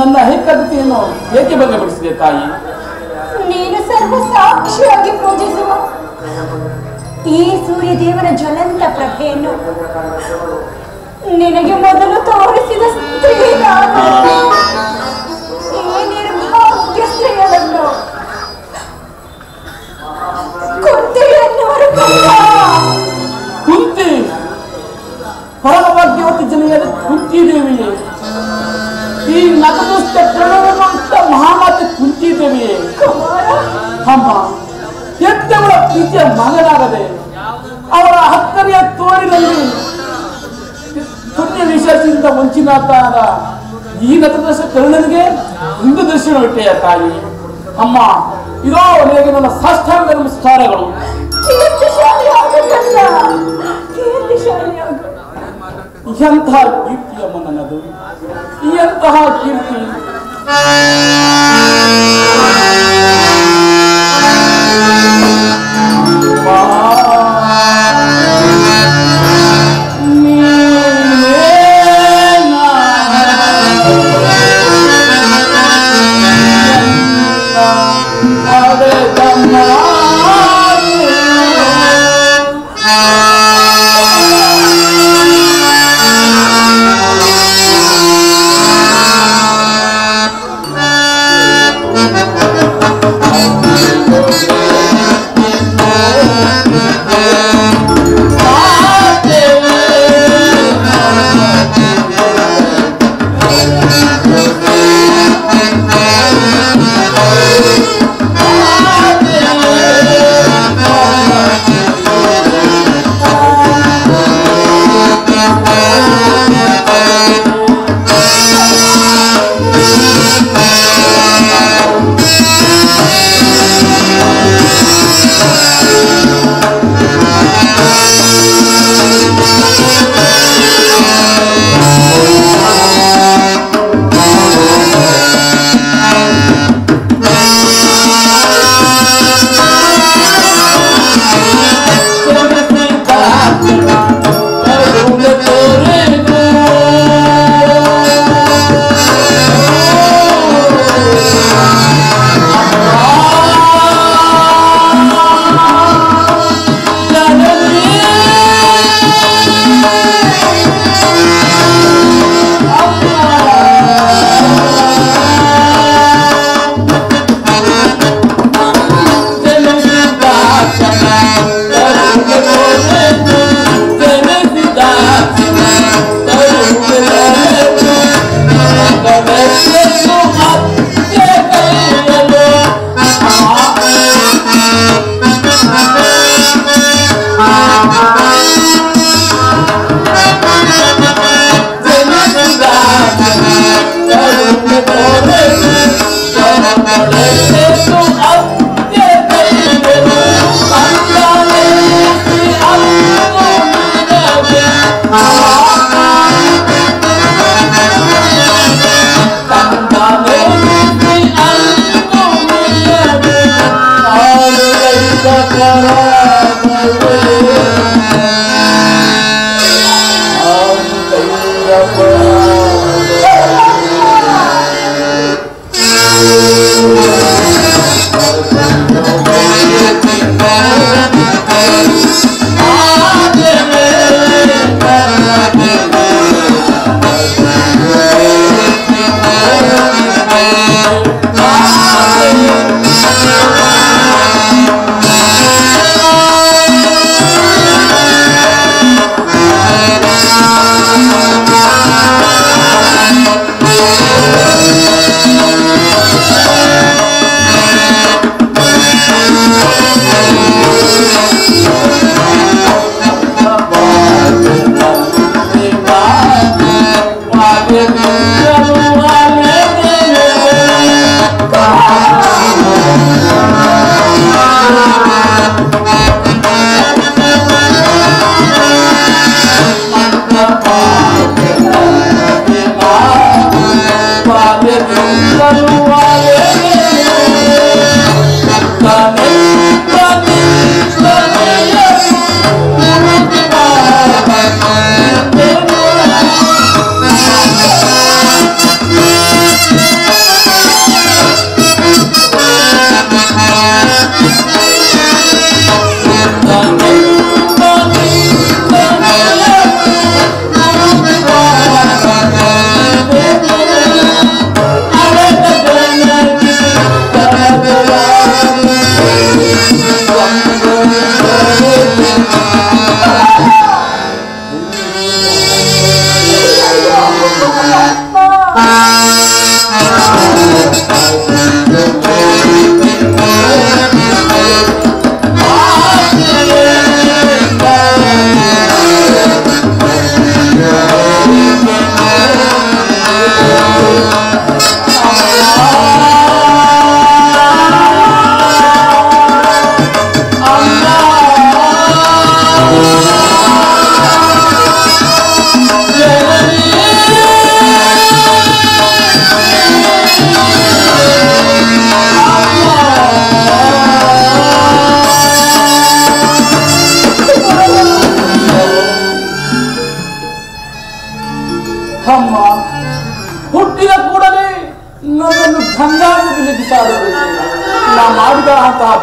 ನನ್ನ ಏಕಾಗ್ರತೆಯನ್ನು ಏಕೆ ಭಂಗಪಡಿಸಿದೆ ತಾಯಿ? ನೀನು ಸರ್ವ ಸಾಕ್ಷಿಯಾಗಿ ಪೂಜಿಸುವ ಈ ಸೂರ್ಯದೇವನ ಜ್ವಲಂತ ಪ್ರಭೆಯನ್ನು ನಿನಗೆ ಮೊದಲು ತೋರಿಸಿದ ಸ್ತ್ರೀ ನಾನು. ಈ ನಿರ್ಭಾಗ್ಯ ಸ್ತ್ರೀಯರನ್ನು ಕುಂತಿಯನ್ನವರು ಕುಂತಿ, ಪರಮಭಾಗ್ಯವತಿ ಜನರ ಕುಂತಿದೇವಿಯೇ, ಈ ನತದುಷ್ಟ ಪ್ರಣವವಂತ ಮಹಾಮಾತೆ ಕುಂತಿದೇವಿಯೇ, ಅಮ್ಮ ಎತ್ತವಳ ಪ್ರೀತಿಯ ಮಗನಾಗದೆ ಅವರ ಹಕ್ಕರಿಯ ತೋರಿನಲ್ಲಿ ಪುಣ್ಯ ವಿಶ್ವಾಸದಿಂದ ವಂಚಿನಾತಾದ ಈ ನತದಶ ಕರುಣನಿಗೆ ಇಂದು ದರ್ಶನವಿಟ್ಟೆಯ ತಾಯಿ. ಅಮ್ಮ, ಇದೋ ನಿನಗೆ ನನ್ನ ಸಾಷ್ಟಾಂಗ ನಮಸ್ಕಾರಗಳು. ಎಂತಹ ಕೀರ್ತಿ ಅಮ್ಮ ನನ್ನದು, ಎಂತಹ ಕೀರ್ತಿ.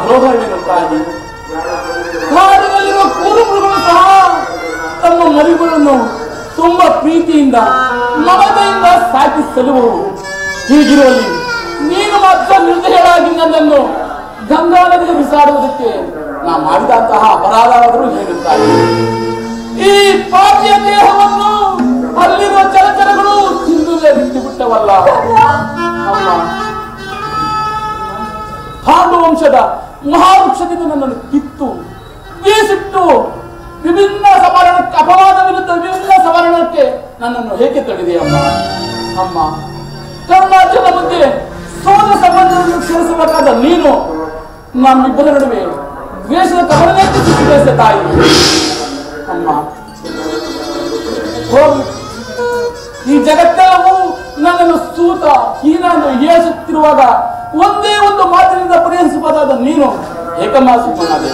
ದ್ರೋಹವೇನು ತಾಯಿ? ಕಾಡಿನಲ್ಲಿರುವ ಕುರುಬರುಗಳು ಸಹ ತಮ್ಮ ಮರಿಗಳನ್ನು ತುಂಬಾ ಪ್ರೀತಿಯಿಂದ ಮಮತೆಯಿಂದ ಸಾಕಿ ಸಲುವರು. ಹೀಗಿರುವಲ್ಲಿ ನೀನು ಮಾತ್ರ ನಿರ್ದಯಳಾಗಿ ನನ್ನನ್ನು ಗಂಗಾ ನದಿಗೆ ಬಿಸಾಡುವುದಕ್ಕೆ ನಾ ಮಾಡಿದಂತಹ ಅಪರಾಧವಾದರೂ ಹೇಳುತ್ತಾರೆ. ಈ ಪಾಪಿಯ ದೇಹವನ್ನು ಅಲ್ಲಿರುವ ಚಲಚರಗಳು ತಿಂದುಲೇ ಬಿಟ್ಟು ಬಿಟ್ಟವಲ್ಲ. ಅಮ್ಮ, ಪಾಂಡು ವಂಶದ ಮಹಾವೃಕ್ಷದಿಂದ ನನ್ನನ್ನು ಕಿತ್ತು ಬೀಸಿಟ್ಟು ವಿಭಿನ್ನ ಸವರಣಕ್ಕೆ ಅಪವಾದ ವಿರುದ್ಧ ವಿಭಿನ್ನ ಸವರಣಕ್ಕೆ ನನ್ನನ್ನು ಹೇಗೆ ತಡೆದೆಯಮ್ಮ? ಅಮ್ಮ, ಕರ್ಮಾರ್ಜುನ ಮಧ್ಯೆ ಸೋದ ಸಂಬಂಧವನ್ನು ಸೇರಿಸಬೇಕಾದ ನೀನು ನಮ್ಮಿಬ್ಬರ ನಡುವೆ ದ್ವೇಷದ ಕವಲನೇಕೆ ಸೃಷ್ಟಿಸಿದೆ ತಾಯಿ. ಅಮ್ಮ, ಹೋಗಿ ಈ ಜಗತ್ತೆಲ್ಲವೂ ನನ್ನನ್ನು ಸೂತ ಹೀನ ಎಂದು ಏಸುತ್ತಿರುವಾಗ ಒಂದೇ ಒಂದು ಮಾತಿನಿಂದ ಪರಿಹರಿಸಬಹುದಾದ ನೀನು ಏಕಮ್ಮ ಸುಮ್ಮನಾದೆ.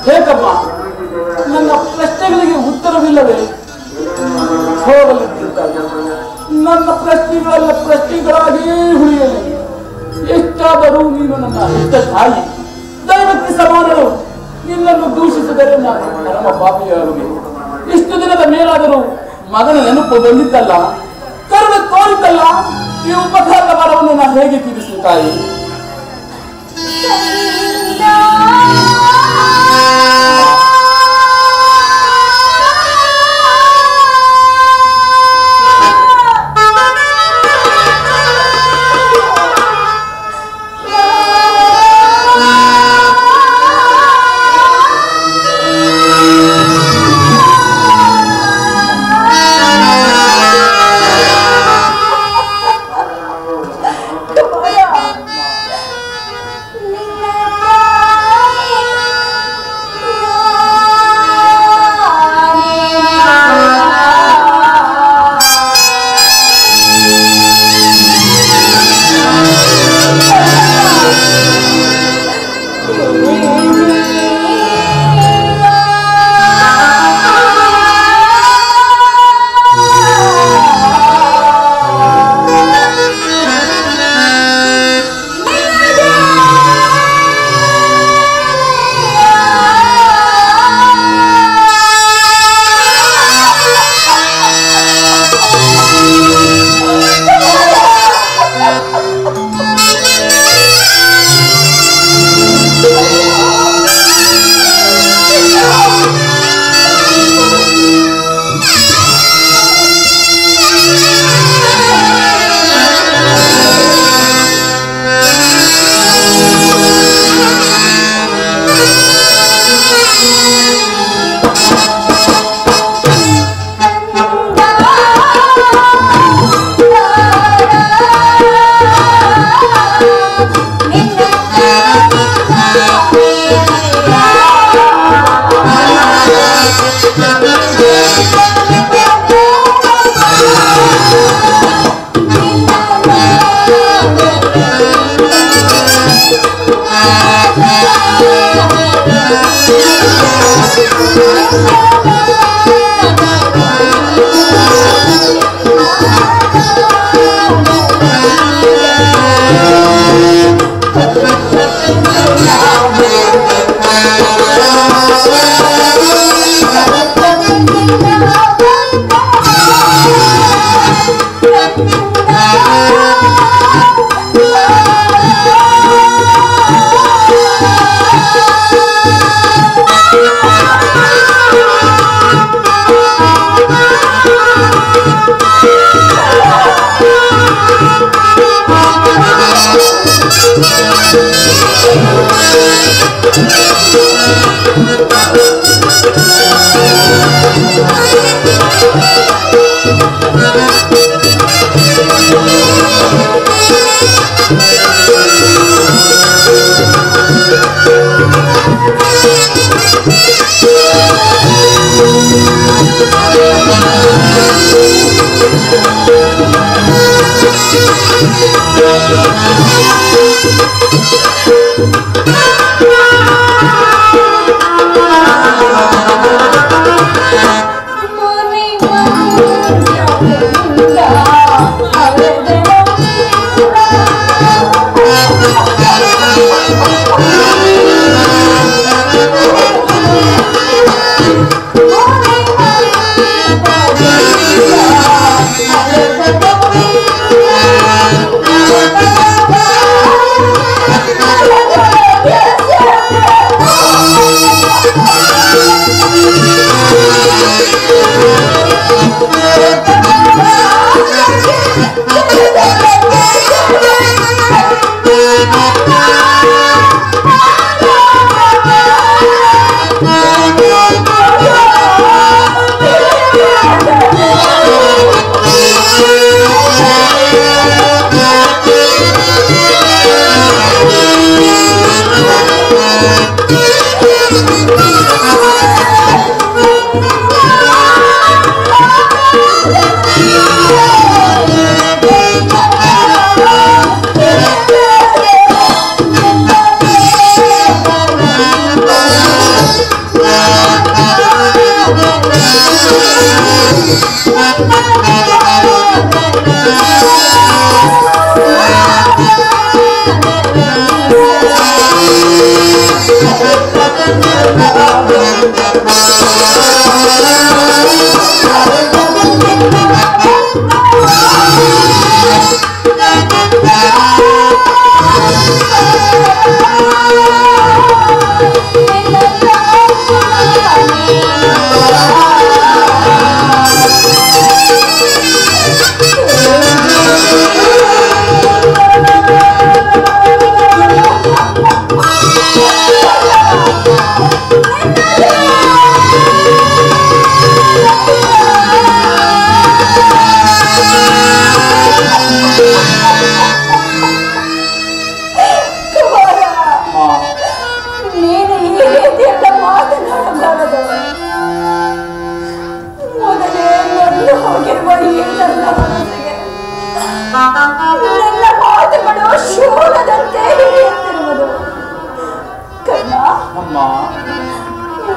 ಹೇಗಮ್ಮ, ನನ್ನ ಪ್ರಶ್ನೆಗಳಿಗೆ ಉತ್ತರವಿಲ್ಲವೇ? ಹೋಗಲಿ, ನನ್ನ ಪ್ರಶ್ನೆಗಳೆಲ್ಲ ಪ್ರಶ್ನೆಗಳಾಗಿಯೇ ಉಳಿಯಲಿ. ಎಷ್ಟಾದರೂ ನೀನು ನನ್ನ ಹೆತ್ತ ತಾಯಿ, ದೈವಕ್ಕೆ ಸಮಾನರು. ನಿನ್ನನ್ನು ದೂಷಿಸಿದರೆ ನಾನು ಪರಮ ಪಾಪಿಯಾಗುವೆ. ಇಷ್ಟು ದಿನದ ಮೇಲಾದರೂ ಮಗನ ನೆನಪು ಬಂದಿದ್ದಲ್ಲ, ಕರುಣೆ ತೋರಿದ್ದಲ್ಲ. ಈ ಉಪಕಾರದ ಭಾರವನ್ನು ನಾನು ಹೇಗೆ ತೀರಿಸಿ ತಾಯಿ?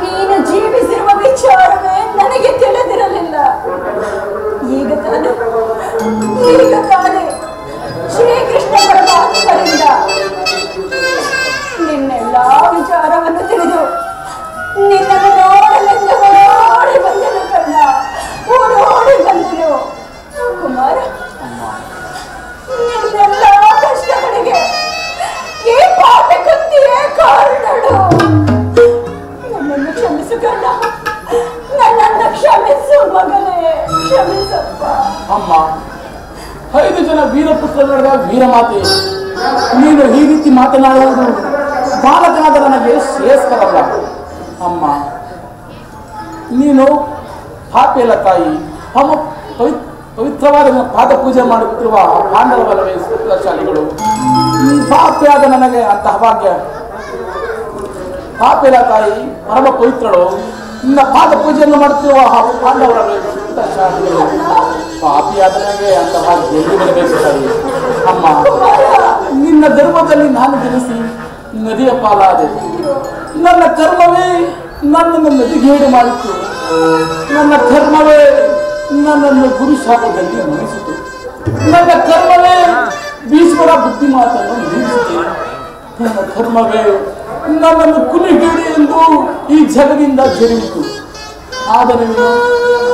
ನೀನು ಜೀವಿಸಿರುವ ವಿಚಾರವೇ ನನಗೆ ತಿಳಿದಿರಲಿಲ್ಲ. ಈಗ ತಾನೇ ಶ್ರೀಕೃಷ್ಣ ಪರಮಾತ್ಮರಿಂದ ನಿನ್ನೆಲ್ಲ ವಿಚಾರವನ್ನು ತಿಳಿದು ನಿನ್ನನ್ನು ನೋಡಲೆಂದು ಓಡೋಡಿ ಬಂದೆನು ಕಣ್ಣ, ಓಡೋಡಿ ಬಂದೆನು. ಕುಮಾರ, ನಿನ್ನೆಲ್ಲ ಕಷ್ಟಗಳಿಗೆ ಈ ಪಾಪಿ ಕುಂತಿಯೇ ಕಾರಣಳು. ನನ್ನನ್ನು ಕ್ಷಮಿಸು ಕಣ್ಣ, ನನ್ನನ್ನು ಕ್ಷಮಿಸು ಮಗನೇ, ಕ್ಷಮಿಸಪ್ಪ. ಅಮ್ಮ, 5 ಜನ ವೀರಪುತ್ರ ನಡೆದ ವೀರಮಾತೆ, ನೀನು ಈ ರೀತಿ ಮಾತನಾಡುವುದು ಬಾಲಕನಾದ ನನಗೆ ಶ್ರೇಯಸ್ಕರಲ್ಲ. ಅಮ್ಮ, ನೀನು ಪಾಪಿಯಲ್ಲ ತಾಯಿ. ಅಮ್ಮ, ಪವಿತ್ರವಾದ ಪಾದ ಪೂಜೆ ಮಾಡುತ್ತಿರುವ ಪಾಂಡವರವೇ ಸೂತ್ರಶಾಲಿಗಳು. ಪಾಪಿಯಾದ ನನಗೆ ಅಂತಹ ಭಾಗ್ಯ. ಪಾಪಿಯಲ್ಲ ತಾಯಿ, ಪರಮ ಪವಿತ್ರಳು. ನಿನ್ನ ಪಾದ ಪೂಜೆಯನ್ನು ಮಾಡುತ್ತಿರುವ ಪಾಂಡವರವೇ ಸೂತ್ರಶಾಲಿಗಳು. ಪಾಪಿಯಾದ ನನಗೆ ಅಂತಹ ಭಾಗ್ಯ ಎಲ್ಲಿ ಬರಬೇಕು ತಾಯಿ. ಅಮ್ಮ, ನಿನ್ನ ಧರ್ಮದಲ್ಲಿ ನಾನು ಜನಿಸಿ ನದಿಯ ಪಾಲಾದೆ. ನನ್ನ ಕರ್ಮವೇ ನನ್ನನ್ನು ನದಿಗೇಡು ಮಾಡಿತು. ನನ್ನ ಕರ್ಮವೇ ನನ್ನನ್ನು ಗುರು ಶಾಪದಲ್ಲಿ ಮುಗಿಸಿತು. ನನ್ನ ಕರ್ಮವೇ ಭೀಷ್ಮರ ಬುದ್ಧಿ ಮಾತನ್ನು ನಿಲ್ಲಿಸಿತು. ನನ್ನ ಕರ್ಮವೇ ನನ್ನನ್ನು ಕುಲಿಗೇಡಿ ಎಂದು ಈ ಜಗದಿಂದ ಜರಿಯಿತು. ಆದರೆ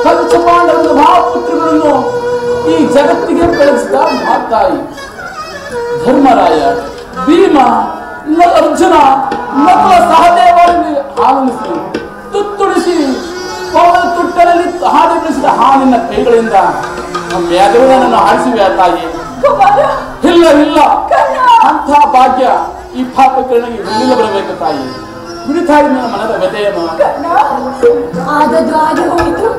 ಪಂಚಪಾಂಡವರ ಮಹಾಪುತ್ರಗಳನ್ನು ಈ ಜಗತ್ತಿಗೆ ಬೆಳೆಸಿದ ಮಹಾತಾಯಿ ಧರ್ಮರಾಯ, ಭೀಮ, ಅರ್ಜುನ, ನಕುಲ ಸಹದೇವರಲ್ಲಿ ಆನಂದಿಸಿ ತುತ್ತುಡಿಸಿ ತುಟ್ಟರಲ್ಲಿ ಹಾಡಿ ಬೆಳೆಸಿದ ಹಾಲಿನ ಕೈಗಳಿಂದ ನನ್ನನ್ನು ಆಡಿಸಿವೆ ತಾಯಿ. ಇಲ್ಲ ಇಲ್ಲ, ಅಂಥ ಭಾಗ್ಯ ಈ ಪಾಪಕರಣಿಗೆ ಎಲ್ಲಿಂದ ಬರಬೇಕು ತಾಯಿ. ಬಿಡಿತಾಯಿ ನನ್ನ ಮನದ ವ್ಯಥೆಯನ್ನು. ಆದದ್ದು ಆಗಿ ಹೋಯಿತು.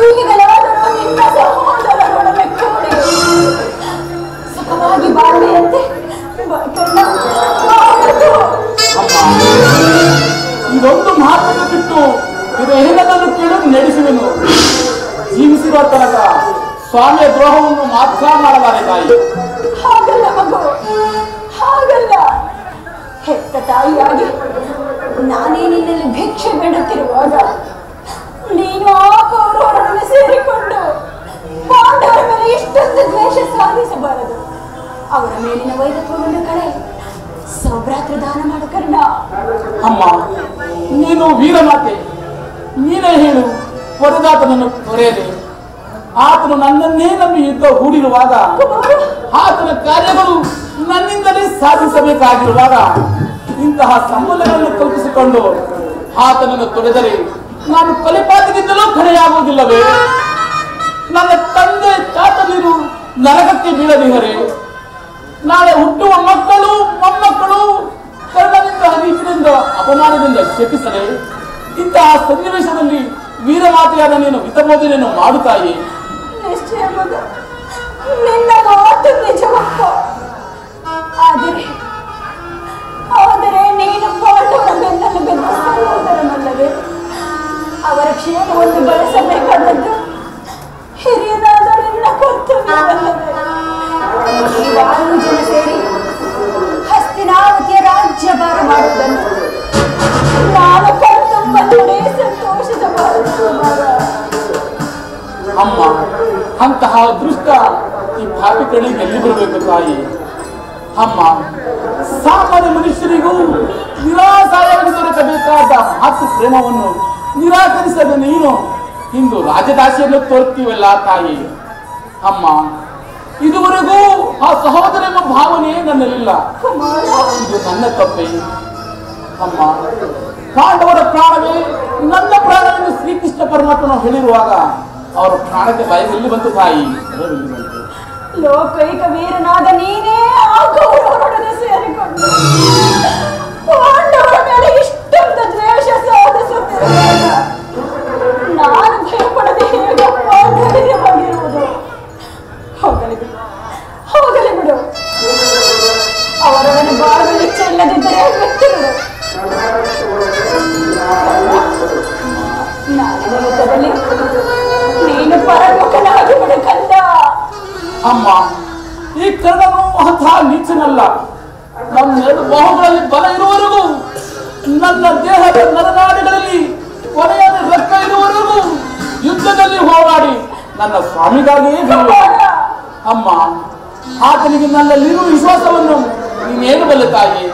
ಈಗಲಾದರೂ ನಿನ್ನ ಸಹೋದರರೊಡನೆ ಕೂಡಿ ಸುಖವಾಗಿ ಬಾಳುವಂತೆ ಇದೊಂದು ಮಾತನ್ನು ಬಿಟ್ಟು ಇದು ಏನದನ್ನು ಕೇಳಿ ನಡೆಸುವೆನು. ಜೀವಿಸಿರುವ ತನಕ ಸ್ವಾಮಿಯ ದ್ರೋಹವನ್ನು ಮಾತ್ರ ಮಾಡಲಾರೆ ತಾಯಿ. ಹಾಗಲ್ಲ ಮಗು, ಹಾಗಲ್ಲ. ಹೆತ್ತ ತಾಯಿಯಾಗಿ ನಾನೇ ನಿನ್ನಲ್ಲಿ ಭಿಕ್ಷೆ ಬೇಡುತ್ತಿರುವಾಗ ನೀನು ಆ ಕೌರವರೊಡನೆ ಸೇರಿಕೊಂಡು ಪಾಂಡವರ ಮೇಲೆ ಇಷ್ಟೊಂದು ದ್ವೇಷ ಸಾಧಿಸಬಾರದು. ಅವರ ಮೇಲಿನ ವೈರತ್ವವನ್ನು ಕಳೆ ಸೌಭ್ರಾತೃ ದಾನ ಮಾಡು ಕರ್ಣ. ಅಮ್ಮ, ನೀನು ವೀರಮಾತೆ, ನೀನೇ ಹೇಳು. ವರದಾತನನ್ನು ತೊರೆಯದೆ ಆತನು ನನ್ನನ್ನೇ ನಂಬಿ ಯುದ್ಧ ಹೂಡಿರುವಾಗ, ಆತನ ಕಾರ್ಯಗಳು ನನ್ನಿಂದಲೇ ಸಾಧಿಸಬೇಕಾಗಿರುವಾಗ ಇಂತಹ ಸಂಬಂಧಗಳನ್ನು ಕಲ್ಪಿಸಿಕೊಂಡು ಆತನನ್ನು ತೊರೆದರೆ ನಾನು ಕೊಲೆಪಾತಗಿಂತಲೂ ಕಡೆಯಾಗುವುದಿಲ್ಲವೇ? ನನ್ನ ತಂದೆ ತಾತನೀರು ನರಕಕ್ಕೆ ಬೀಳದಿಹರೆ ನಾಳೆ ಹುಟ್ಟುವ ಮಕ್ಕಳು ಮೊಮ್ಮಕ್ಕಳು ಕರ್ಣದಿಂದ ನೀತಿನಿಂದ ಅಪಮಾನದಿಂದ ಶಪಿಸದೆ ಇಂತಹ ಸನ್ನಿವೇಶದಲ್ಲಿ ವೀರಮಾತೆಯಾದ ನೀನು ಹಿತಬೋಧನೆಯನ್ನು ಮಾಡುತ್ತಾಯಿ. ನಿಶ್ಚಯ ಮಗ, ನಿನ್ನ ಮಾತು ನಿಜವಪ್ಪ. ಆದರೆ ನೀನು ಪಾಂಡವರ ಬೆನ್ನನ್ನು ಬೆನ್ನ ಸಹೋದರನಲ್ಲವೇ? ಅವರ ಕ್ಷೇಮವನ್ನು ಬಳಸಬೇಕಾದದ್ದು ಹಿರಿಯನಾದ ನಿನ್ನ ಕರ್ತವ್ಯವಲ್ಲವೇ? ನೀವಾರು ಜನ ಸೇರಿ ಹಸ್ತಿನಾವತಿಯ ರಾಜ್ಯಭಾರ ಮಾಡುವುದನ್ನು ನಾನು ಕರ್ತವ್ಯವನ್ನೇ ಸಂತೋಷಿಸಬಾರದು. ಅಮ್ಮ, ಅಂತಹ ಅದೃಷ್ಟ ಈ ಪಾಪಿಗಳಿಗೆ ಎಲ್ಲಿ ಬರಬೇಕು ತಾಯಿ? ಅಮ್ಮ, ಸಾಮಾನ್ಯ ಮನುಷ್ಯರಿಗೂ ನಿರಾಸಾಯವಾಗಿ ದೊರಕಬೇಕಾದ ಮಾತೃ ಪ್ರೇಮವನ್ನು ನಿರಾಕರಿಸದ ನೀನು ಇಂದು ರಾಜದಾಸಿಯನ್ನು ತೋರ್ತೀವಲ್ಲ ತಾಯಿ. ಅಮ್ಮ, ಇದುವರೆಗೂ ಆ ಸಹೋದರ ಎಂಬ ಭಾವನೆ ನನ್ನಲ್ಲಿಲ್ಲ. ಇದು ನನ್ನ ತಪ್ಪೆ. ಅಮ್ಮ, ಪಾಂಡವರ ಪ್ರಾಣವೇ ನನ್ನ ಪ್ರಾಣವನ್ನು ಶ್ರೀಕೃಷ್ಣ ಪರಮಾತ್ಮನು ಹೇಳಿರುವಾಗ ಅವರ ಪ್ರಾಣಕ್ಕೆ ಭಯದಲ್ಲಿ ಬಂತು ತಾಯಿ, ಭಯದಲ್ಲಿ ಬಂತು. ಲೋಕೈಕ ವೀರನಾದ ನೀನೇ ಆ ಕೌರವರೊಡನೆ ಸೇರಿಕೊಂಡು ಪಾಂಡವರ ಮೇಲೆ ಇಷ್ಟೊಂದು ದ್ವೇಷ ಸಾಧಿಸುತ್ತಿರುವಾಗ ನಾನು ಭಯಪಡದೆ ಹೇಗಪ್ಪ ಧೈರ್ಯವಾಗಿರುವುದು? ಹೋಗಲಿ ಬಿಡು, ಹೋಗಲಿ ಬಿಡು. ಅವರವನ ಬಾಳುವ ಇಚ್ಛೆ ಇಲ್ಲದಿದ್ದರೆ ವ್ಯಕ್ತಿಗಳು ನಾಳಿನ ಯುದ್ಧದಲ್ಲಿ ನೀನು ಪರಮುಖನಾಗಿ ಬಿಡು ಕಂದ. ಅಮ್ಮ, ಈ ಕರ್ಣನು ಅಂತಹ ನೀಚನಲ್ಲ. ನನ್ನ ಎರಡು ಬಾಹುಗಳಲ್ಲಿ ಬಲ ಇರುವವರೆಗೂ, ನನ್ನ ದೇಹದ ನರನಾಡಿಗಳಲ್ಲಿ ಕೊನೆಯಾದ ರಕ್ತ ಇರುವವರೆಗೂ ಯುದ್ಧದಲ್ಲಿ ಹೋರಾಡಿ ನನ್ನ ಸ್ವಾಮಿಗಾಗಿಯೇ ಗೆಲ್ಲುವ. ಅಮ್ಮ, ಆತನಿಗೆ ನನ್ನಲ್ಲಿರುವ ವಿಶ್ವಾಸವನ್ನು ನೀನೇನು ಬಲ್ಲೆ ತಾಯಿ?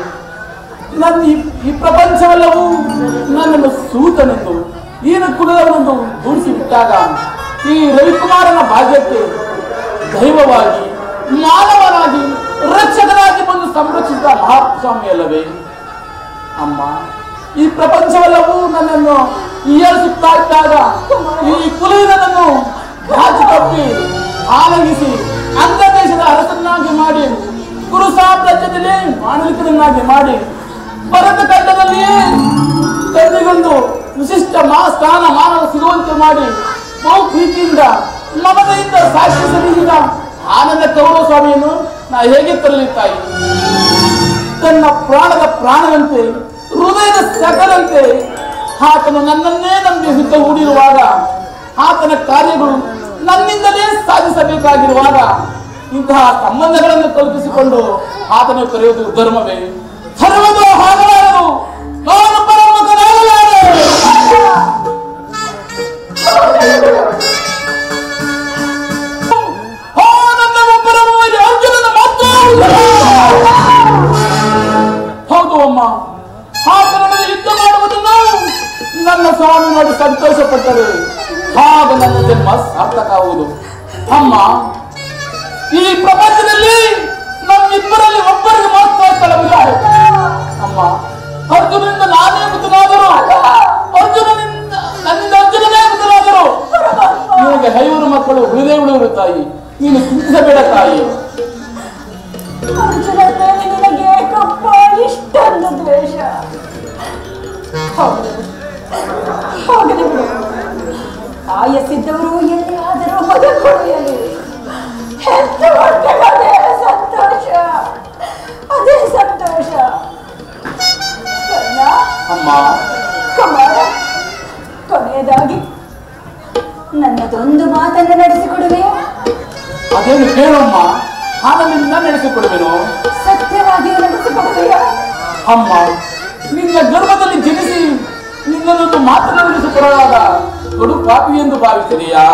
ನನ್ನ ಈ ಪ್ರಪಂಚವೆಲ್ಲವೂ ನನ್ನನ್ನು ಸೂತನೆಂದು ಈನ ಕುಲದವನೊಂದು ದೂಡಿಸಿ ಬಿಟ್ಟಾಗ ಈ ರವಿಕುಮಾರನ ಭಾಗ್ಯಕ್ಕೆ ದೈವವಾಗಿ ಮಾನವನಾಗಿ ರಕ್ಷಕನಾಗಿ ಬಂದು ಸಂರಕ್ಷಿಸಿದ ಮಹಾಸ್ವಾಮಿಯಲ್ಲವೇ? ಅಮ್ಮ, ಈ ಪ್ರಪಂಚವೆಲ್ಲವೂ ನನ್ನನ್ನು ಹೀಯಾಳಿಸುತ್ತಾ ಇದ್ದಾಗ ಈ ಕುಲ ನನ್ನನ್ನು ರಾಜಿ ತಪ್ಪಿ ಆಲಗಿಸಿ ಅಂಗ ದೇಶದ ಅರಸನ್ನಾಗಿ ಮಾಡಿ ಕುರು ಸಾಮ್ರಾಜ್ಯದಲ್ಲಿ ಆಡಳಿತವನ್ನಾಗಿ ಮಾಡಿ ಭರತ ಖಂಡದಲ್ಲಿಯೇ ಕಣ್ಣಿಗೊಂದು ವಿಶಿಷ್ಟ ಸ್ಥಾನ ಮಾನವ ಸಿಗುವಂತೆ ಮಾಡಿ ಬಹು ಪ್ರೀತಿಯಿಂದ ಮಮತೆಯಿಂದ ಸಾಕ್ಷಿ ಸಲ್ಲಿಸಿದ ಆನಂದ ಕೌರವ ಸ್ವಾಮಿಯನ್ನು ನಾ ಹೇಗೆ ತರಲಿ ತಾಯಿ? ತನ್ನ ಪ್ರಾಣದ ಪ್ರಾಣದಂತೆ ಹೃದಯದ ಸಕಲಂತೆ ಆತನು ನನ್ನನ್ನೇ ನಂಬಿ ಹುತ್ತ ಹೂಡಿರುವಾಗ, ಆತನ ಕಾರ್ಯಗಳು ನನ್ನಿಂದಲೇ ಸಾಧಿಸಬೇಕಾಗಿರುವಾಗ ಇಂತಹ ಸಂಬಂಧಗಳನ್ನು ಕಲ್ಪಿಸಿಕೊಂಡು ಆತನು ಕರೆಯುವುದು ಧರ್ಮವೇ? ಧರ್ಮದ ಹಾಗಲಾರದು. ನಾನು ಪರಮುಖನಾಗಲಾರೆ. ಹೌದು ಅಮ್ಮ, ಆತನೊಡನೆ ಯುದ್ಧ ಮಾಡುವುದನ್ನು ನನ್ನ ಸ್ವಾಮಿ ನೋಡಿ ಸಂತೋಷ ಪಟ್ಟರೆ ಆಗ ನನ್ನ ಜನ್ಮ ಸಾರ್ಥಕವಾಗುವುದು. ಅಮ್ಮ, ಈ ಪ್ರಪಂಚದಲ್ಲಿ ನಮ್ಮಿಬ್ಬರಲ್ಲಿ ಒಬ್ಬರಿಗೆ ಮಾತ್ರ ಸ್ಥಳವಿಲ್ಲ. ಅಮ್ಮ, ಅರ್ಜುನನಿಂದ ನಾನೇ ಬುದ್ಧನಾದರು, ನನ್ನಿಂದ ಅರ್ಜುನನೇ ಬುದ್ಧನಾದರು. ನಿನಗೆ 5 ಮಕ್ಕಳು ಉಳಿದೇ ಉಳಿದರು ತಾಯಿ, ನೀನು ಚಿಂತಿಸಬೇಡ ತಾಯಿ. ಅರ್ಜುನ ಮೇಲೆ ನಿನಗೆ ಏಕಪ್ಪ ಇಷ್ಟೊಂದು ದ್ವೇಷ? ಹೋಗಲಿ ಬಿಡು. ಆಯಸ್ಸಿದ್ದವರು ಎಲ್ಲಿಯಾದರೂ ಬದುಕೊಳ್ಳಲಿ. ಹೆತ್ತು ಹೊಟ್ಟೆಗದೇ ಸಂತೋಷ, ಅದೇ ಸಂತೋಷ. ಅಮ್ಮ, ಕುಮಾರ, ಕೊನೆಯದಾಗಿ ನನ್ನದೊಂದು ಮಾತನ್ನು ನಡೆಸಿಕೊಡುವೆ? ಅದೇನು ಕೇಳಮ್ಮ, ಹಾಗಲಿಂದ ನಡೆಸಿಕೊಡುವೆನು. ಸತ್ಯವಾಗಿಯೂ ನಡೆಸಿಕೊಡುವೆಯಾ? ಅಮ್ಮ, ನಿನ್ನ ಗರ್ಭದಲ್ಲಿ ಜನಿಸಿ ನಿನ್ನದೊಂದು ಮಾತನ್ನು ನಡೆಸಿಕೊಡಲಾದ ಕೊಡು ಪಾಪಿ ಎಂದು ಭಾವಿಸಿದೆಯಾ?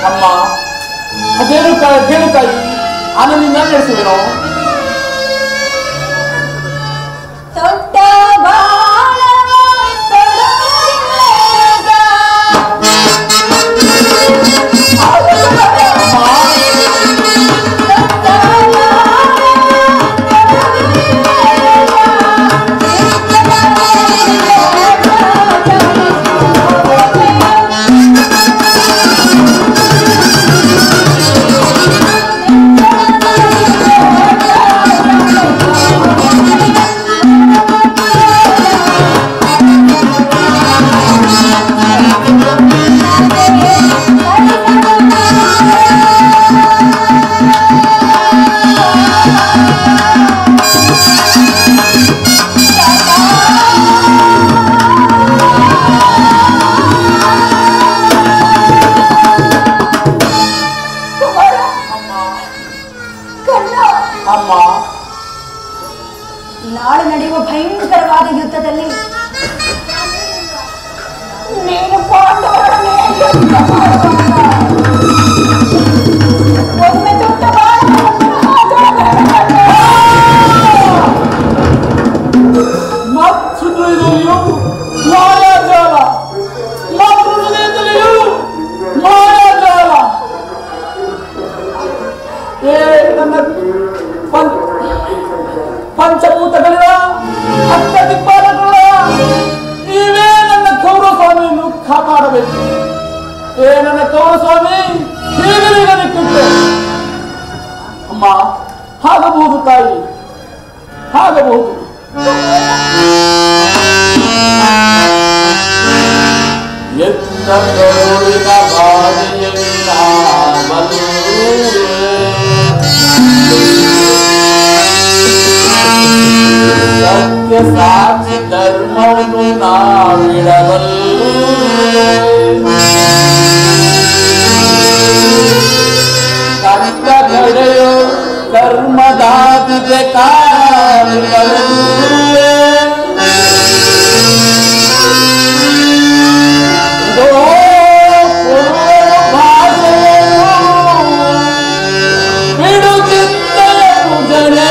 ಅಮ್ಮ, ಅದೇನು ಕೇಳುತ್ತಾಯಿ, ಆನಂದಿಂದ ನಡೆಸುವೆನು. ಭಯಂಕರವಾದ ಯುದ್ಧದಲ್ಲಿ ನೀನು ಪಾಂಡವರೊಡನೆ ಯುದ್ಧ ಮಾಡುವಾಗ ಒಮ್ಮೆ ದೊಡ್ಡ ಮತ್ಸುದಲ್ಲಿಯೂ ಮಾಯಾಜಾಲ, ಮಾತೃ ಹೃದಯದಲ್ಲಿಯೂ ಮಾಯಾಜಾಲ. ನನ್ನ ಪಂಚಭೂತಗಳ ಅಷ್ಟ ದಿಕ್ಪಾಲಗಳ ನೀವೇ ನನ್ನ ಕೌರವ ಸ್ವಾಮಿಯನ್ನು ಕಾಪಾಡಬೇಕು. ನನ್ನ ಕೌರವ ಸ್ವಾಮಿ ಹೀಗೆ ಕಿಟ್ಟೆ ಅಮ್ಮ, ಆಗಬಹುದು ತಾಯಿ, ಆಗಬಹುದು. ಎತ್ತ ಕರುಳಿನ ಬಾಧೆಯನ್ನ ಸತ್ಯ ಸಾಕ್ಷಿ ಧರ್ಮವನ್ನು ನಾವಿಡಬಲ್ಲೆ. ಕಟ್ಟ ಕಡೆಯೋ ಕರ್ಮದಾದಿದೆ ಕಾರಣಗಳೇ. ಬಿಡುತ್ತಿದ್ದನು ಜನರೇ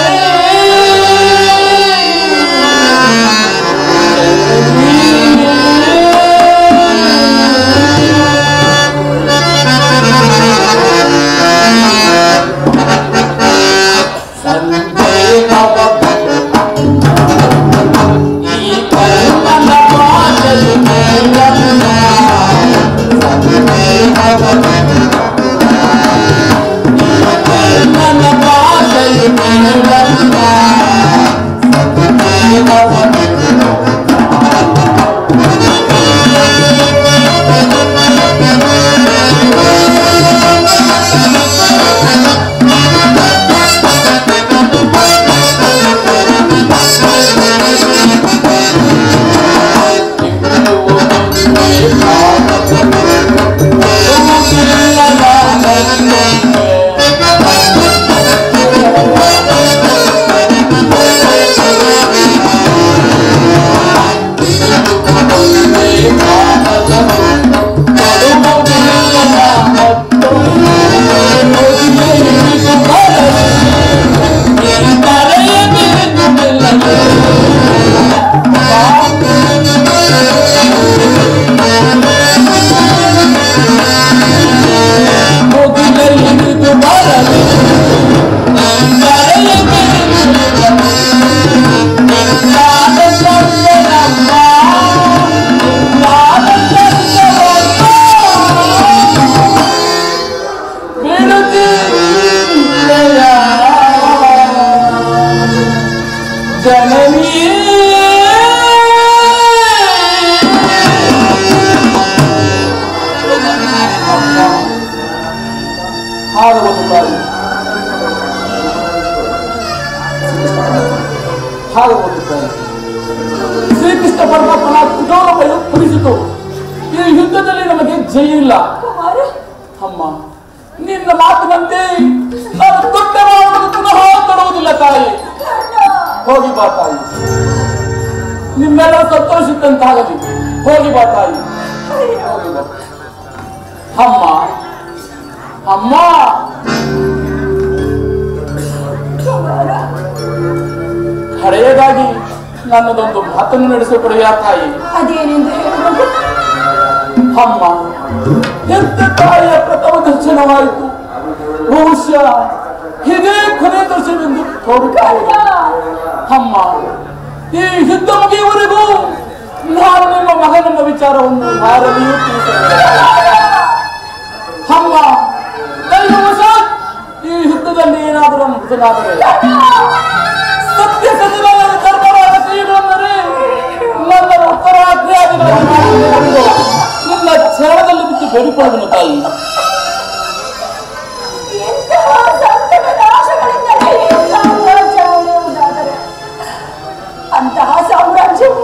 ಶ್ರೀಕೃಷ್ಣ ಪರಮಾತ್ಮನ ಕುಟುಂಬ ಪಡಿಸಿತು. ಈ ಯುದ್ಧದಲ್ಲಿ ನಮಗೆ ಜಯ ಇಲ್ಲ. ಅಮ್ಮ, ನಿನ್ನ ಮಾತಿನಂತೆ ನಾನು ದೊಡ್ಡ ಮಾಡುವುದು ಪುನಃ ತೊಡುವುದಿಲ್ಲ ತಾಯಿ. ಹೋಗಿ ಬಾ ತಾಯಿ, ನಿಮ್ಮೆಲ್ಲ ಸಂತೋಷಿದ್ದಂತಾಗಲಿ. ಹೋಗಿ ಬಾ ತಾಯಿ, ಹೋಗಿ ಬಾ. ಅಮ್ಮ ಅಮ್ಮ, ಕಡೆಯದಾಗಿ ನನ್ನದೊಂದು ಮಾತನ್ನು ನಡೆಸಿಕೊಡೆಯ ತಾಯಿ. ಅದೇನೆಂದು ಹೇಳಬಹುದು? ಅಮ್ಮ, ಎಂತ ತಾಯಿಯ ಪ್ರಥಮ ದರ್ಶನವಾಯಿತು. ಬಹುಶಃ ಇದೇ ಕೊನೆ ದರ್ಶನವೆಂದು ತೋರುತ್ತದೆ. ಅಮ್ಮ, ಈ ಯುದ್ಧ ಮುಗಿಯುವವರೆಗೂ ನಾನು ನಿಮ್ಮ ಮಗನೆಂಬ ವಿಚಾರವನ್ನು ಯಾರಲ್ಲಿಯೂ ತಿಳಿಸಲಿಲ್ಲ. ಅಮ್ಮ, ದೈವವಶಾತ್ ಈ ಯುದ್ಧದಲ್ಲಿ ಏನಾದರೂ ಮೃತನಾದರೆ ಸತ್ಯ ಸಜನಾದ ಧರ್ಮರಾಜ ಶ್ರೀಗಳೆಂದರೆ ನನ್ನ ಉತ್ತರಾಜ್ಞಾದಿಗಳನ್ನು ನಿನ್ನ ಚರಣದಲ್ಲಿ ಬಿಟ್ಟು ಬೇಡಿಕೊಳ್ಳುವನು ತಾಯಿ. ಅಂತಹ ಸಾಮ್ರಾಜ್ಯವು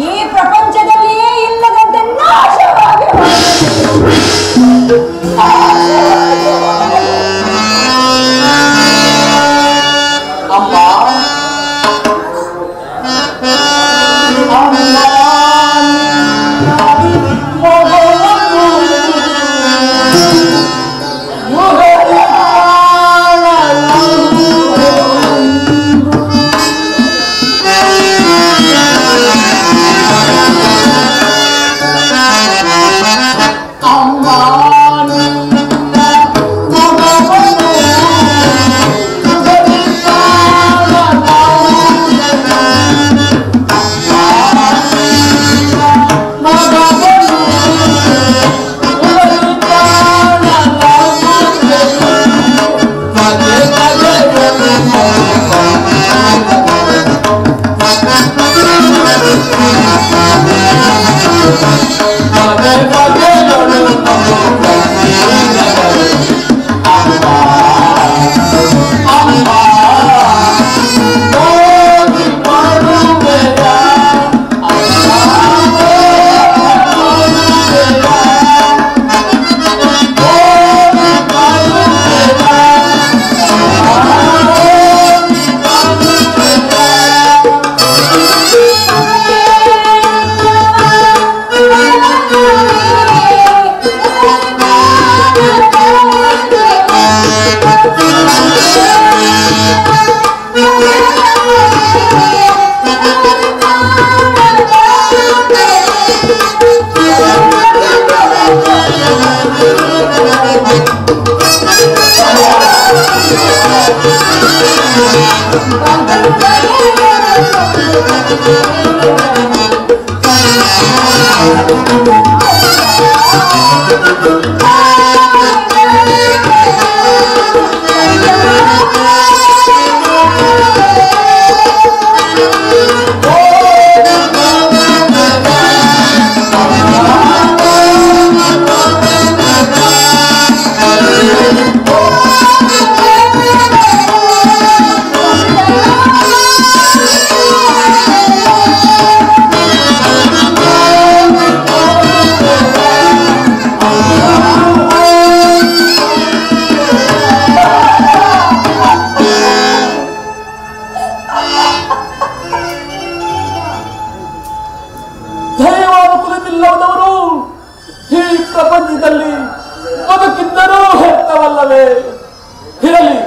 ಈ ಪ್ರಪಂಚದಲ್ಲಿಯೇ ಇಲ್ಲದಂತೆ ನಾಶವಾಗಿ ಧೈರ್ಯವಾದ ಕುಲವಿಲ್ಲದವರು ಈ ಪ್ರಪಂಚದಲ್ಲಿ ಬದುಕಿದ್ದರೂ ಹೆತ್ತವಲ್ಲವೇ? ಇರಲಿ,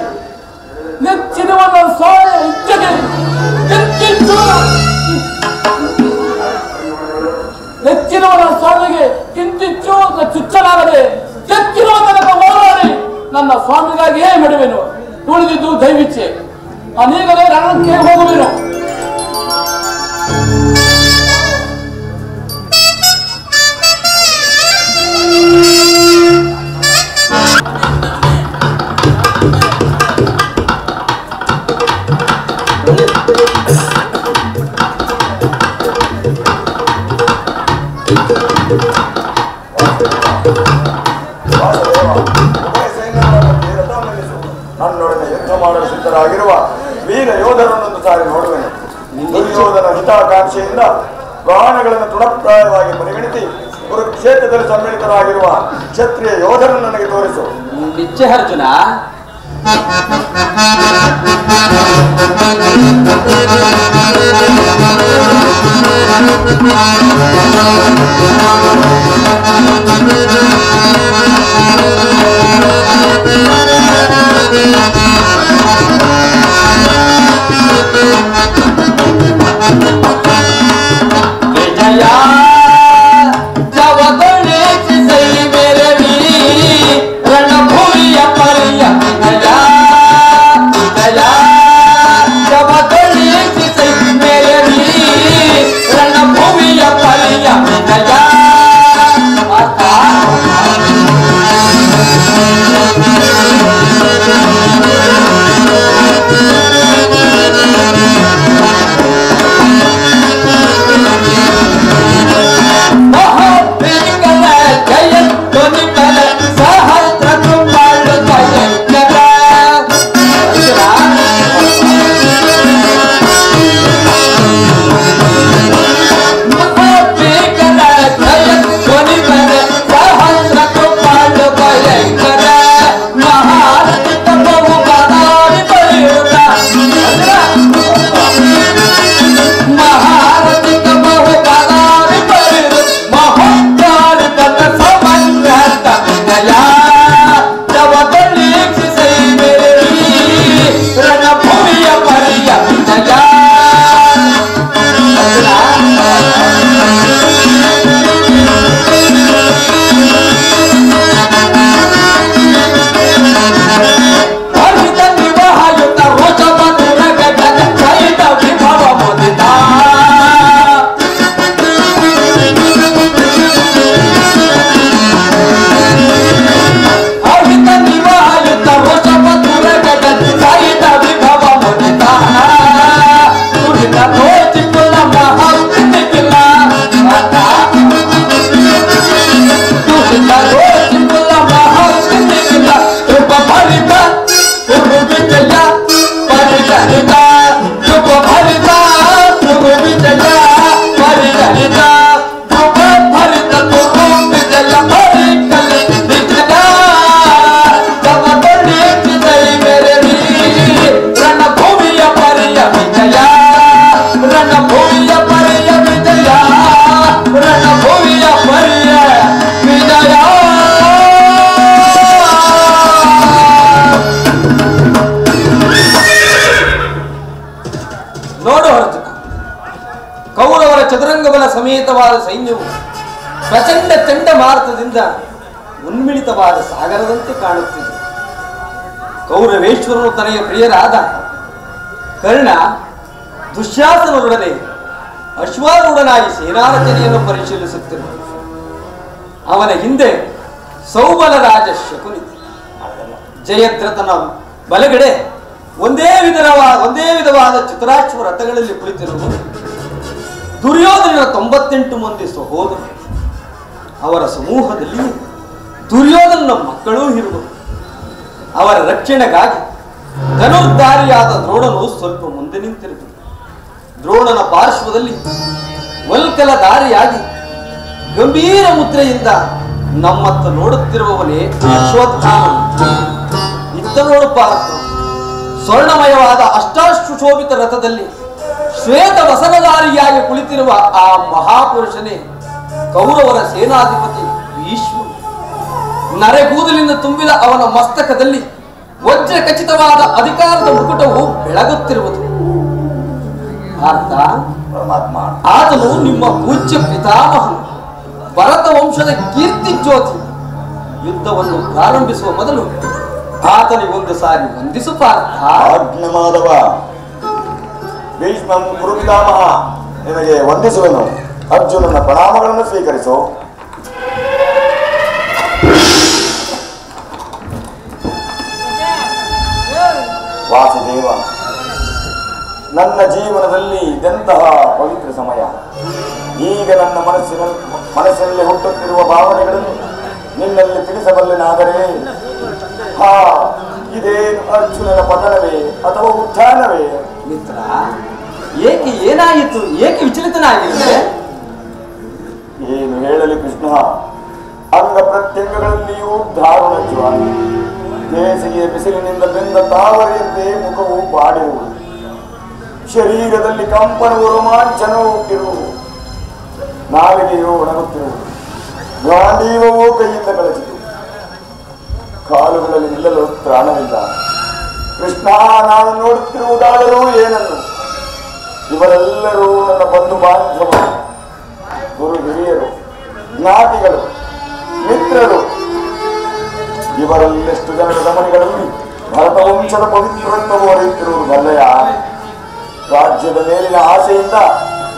ನೆಚ್ಚಿನವನ ಸ್ವಾಮಿ ಇಚ್ಛೆಗೆ ನೆಚ್ಚಿನವನ ಸ್ವಾಮಿಗೆ ಕಿಂಚಿಚ್ಚು ಚುಚ್ಚಲಾಗದೆ ಕೆಚ್ಚಿರುವ ತನಕ ಹೋರಾಡಿ ನನ್ನ ಸ್ವಾಮಿಗಾಗಿಯೇ ಮಡುವೆನು. ಉಳಿದಿದ್ದು ದೈವಿಚ್ಛೆ. ಅನೇಕರೇ ರಣಕ್ಕೆ ಹೋಗುವೆನು. ನನ್ನೊಡನೆ ಯುದ್ಧ ಮಾಡಲು ಸಿದ್ಧರಾಗಿರುವ ವೀರ ಯೋಧರನ್ನೊಂದು ಸಾರಿ ನೋಡುವೆನು. ದುರ್ಯೋಧನ ಹಿತಾಕಾಂಕ್ಷೆಯಿಂದ ಪ್ರಾಣಗಳನ್ನು ತೃಣಪ್ರಾಯವಾಗಿ ಪರಿಗಣಿಸಿ ಕುರುಕ್ಷೇತ್ರದಲ್ಲಿ ಸಮ್ಮಿಳಿತರಾಗಿರುವ ಕ್ಷತ್ರಿಯ ಯೋಧರನ್ನು ನನಗೆ ತೋರಿಸು. ನಿಜ ಅರ್ಜುನ. ಸಮೇತವಾದ ಸೈನ್ಯವು ಪ್ರಚಂಡ ಚಂಡಮಾರುತದಿಂದ ಉನ್ಮಿಳಿತವಾದ ಸಾಗರದಂತೆ ಕಾಣುತ್ತಿದೆ. ಕೌರವೇಶ್ವರನು ತನಗೆ ಪ್ರಿಯರಾದ ಕರ್ಣ ದುಶ್ಯಾಸನರೊಡನೆ ಅಶ್ವಾರೂಢನಾಗಿ ಸೇನಾರಚನೆಯನ್ನು ಪರಿಶೀಲಿಸುತ್ತಿರುವ ಅವನ ಹಿಂದೆ ಸೌಬಲ ರಾಜ ಶಕುನಿ, ಜಯದ್ರಥನ ಬಲಗಡೆ ಒಂದೇ ವಿಧವಾದ ಚಿತ್ರಾಶ್ವ ರಥಗಳಲ್ಲಿ ಕುಳಿತಿರುವುದು ದುರ್ಯೋಧನ 98 ಮಂದಿ ಸಹೋದರರು. ಅವರ ಸಮೂಹದಲ್ಲಿ ದುರ್ಯೋಧನನ ಮಕ್ಕಳೂ ಇರುವರು. ಅವರ ರಕ್ಷಣೆಗಾಗಿ ಧನುರ್ಧಾರಿಯಾದ ದ್ರೋಣನು ಸ್ವಲ್ಪ ಮುಂದೆ ನಿಂತಿರುವುದು. ದ್ರೋಣನ ಪಾರ್ಶ್ವದಲ್ಲಿ ವಲ್ಕಲಧಾರಿಯಾಗಿ ಗಂಭೀರ ಮುದ್ರೆಯಿಂದ ನಮ್ಮತ್ತ ನೋಡುತ್ತಿರುವವನೇ ಅಶ್ವತ್ಥಾಮನು. ಇತ್ತ ನೋಡು ಪಾರ್ಥ, ಸ್ವರ್ಣಮಯವಾದ ಅಷ್ಟಾಶೋಭಿತ ರಥದಲ್ಲಿ ಶ್ವೇತ ವಸನಧಾರಿಯಾಗಿ ಕುಳಿತಿರುವ ಆ ಮಹಾಪುರುಷನೇ ಕೌರವರ ಸೇನಾಧಿಪತಿ ಭೀಷ್ಮ. ನರೆಗೂದಲಿಂದ ತುಂಬಿದ ಅವನ ಮಸ್ತಕದಲ್ಲಿ ವಜ್ರ ಖಚಿತವಾದ ಅಧಿಕಾರದ ಮುಕುಟವು ಬೆಳಗುತ್ತಿರುವುದು. ಪಾರ್ಥ, ಆತನು ನಿಮ್ಮ ಪೂಜ್ಯ ಪಿತಾಮಹನು, ಭರತ ವಂಶದ ಕೀರ್ತಿ ಜ್ಯೋತಿ. ಯುದ್ಧವನ್ನು ಪ್ರಾರಂಭಿಸುವ ಮೊದಲು ಆತನಿಗೊಂದು ಸಾರಿ ವಂದಿಸು ಪಾರ್ಥ. ಆಜ್ಞೆ ಮಾಧವ. ಭೀಷ್ಮಂ ಗುರು ಪಿತಾಮಹ, ನಿನಗೆ ವಂದಿಸುವನು. ಅರ್ಜುನನ ಪ್ರಣಾಮಗಳನ್ನು ಸ್ವೀಕರಿಸು. ವಾಸುದೇವ, ನನ್ನ ಜೀವನದಲ್ಲಿ ಇದೆಂತಹ ಪವಿತ್ರ ಸಮಯ. ಈಗ ನನ್ನ ಮನಸ್ಸಿನಲ್ಲಿ ಹುಟ್ಟುತ್ತಿರುವ ಭಾವನೆಗಳನ್ನು ನಿನ್ನಲ್ಲಿ ತಿಳಿಸಬಲ್ಲೆನಾದರೆ, ಇದೇನು ಅರ್ಜುನನ ಪತನವೇ ಅಥವಾ ಉತ್ಥಾನವೇ? ಮಿತ್ರ, ಏನಾಯಿತು? ಏಕೆ ವಿಚಲಿತನಾಗಿರುತ್ತದೆ? ಏನು ಹೇಳಲಿ ಕೃಷ್ಣ, ಅಂಗ ಪ್ರತ್ಯಂಗಗಳಲ್ಲಿಯೂ ದಾರುಣ ಜ್ವಾಲ. ಬೇಸಿಗೆಯ ಬಿಸಿಲಿನಿಂದ ಬೆಂದ ತಾವರೆಯಂತೆ ಮುಖವು ಬಾಡಿರುವುದು. ಶರೀರದಲ್ಲಿ ಕಂಪನವು ರೋಮಾಂಚನವೂ ಹುಟ್ಟಿರುವುದು. ನಾಲಿಗೆಯು ಒಣಗುತ್ತಿರುವುದು. ಗಾಂಡೀವವೂ ಕೈಯಿಂದ ಕಳಚಿತು. ಕಾಲುಗಳಲ್ಲಿ ನಿಲ್ಲಲು ತ್ರಾಣವಿಲ್ಲ. ಕೃಷ್ಣ, ನಾನು ನೋಡುತ್ತಿರುವುದಾದರೂ ಏನನ್ನು? ಇವರೆಲ್ಲರೂ ನನ್ನ ಬಂಧು ಬಾಂಧವರು, ಗುರು ಹಿರಿಯರು, ಜ್ಞಾತಿಗಳು, ಮಿತ್ರರು. ಇವರಲ್ಲೆಷ್ಟು ಜನರ ಗಮನಗಳಲ್ಲಿ ಭರತ ವಂಶದ ಪವಿತ್ರತ್ವವು ಹರಿಯುತ್ತಿರುವುದು ಬಲ್ಲೆಯ? ರಾಜ್ಯದ ಮೇಲಿನ ಆಸೆಯಿಂದ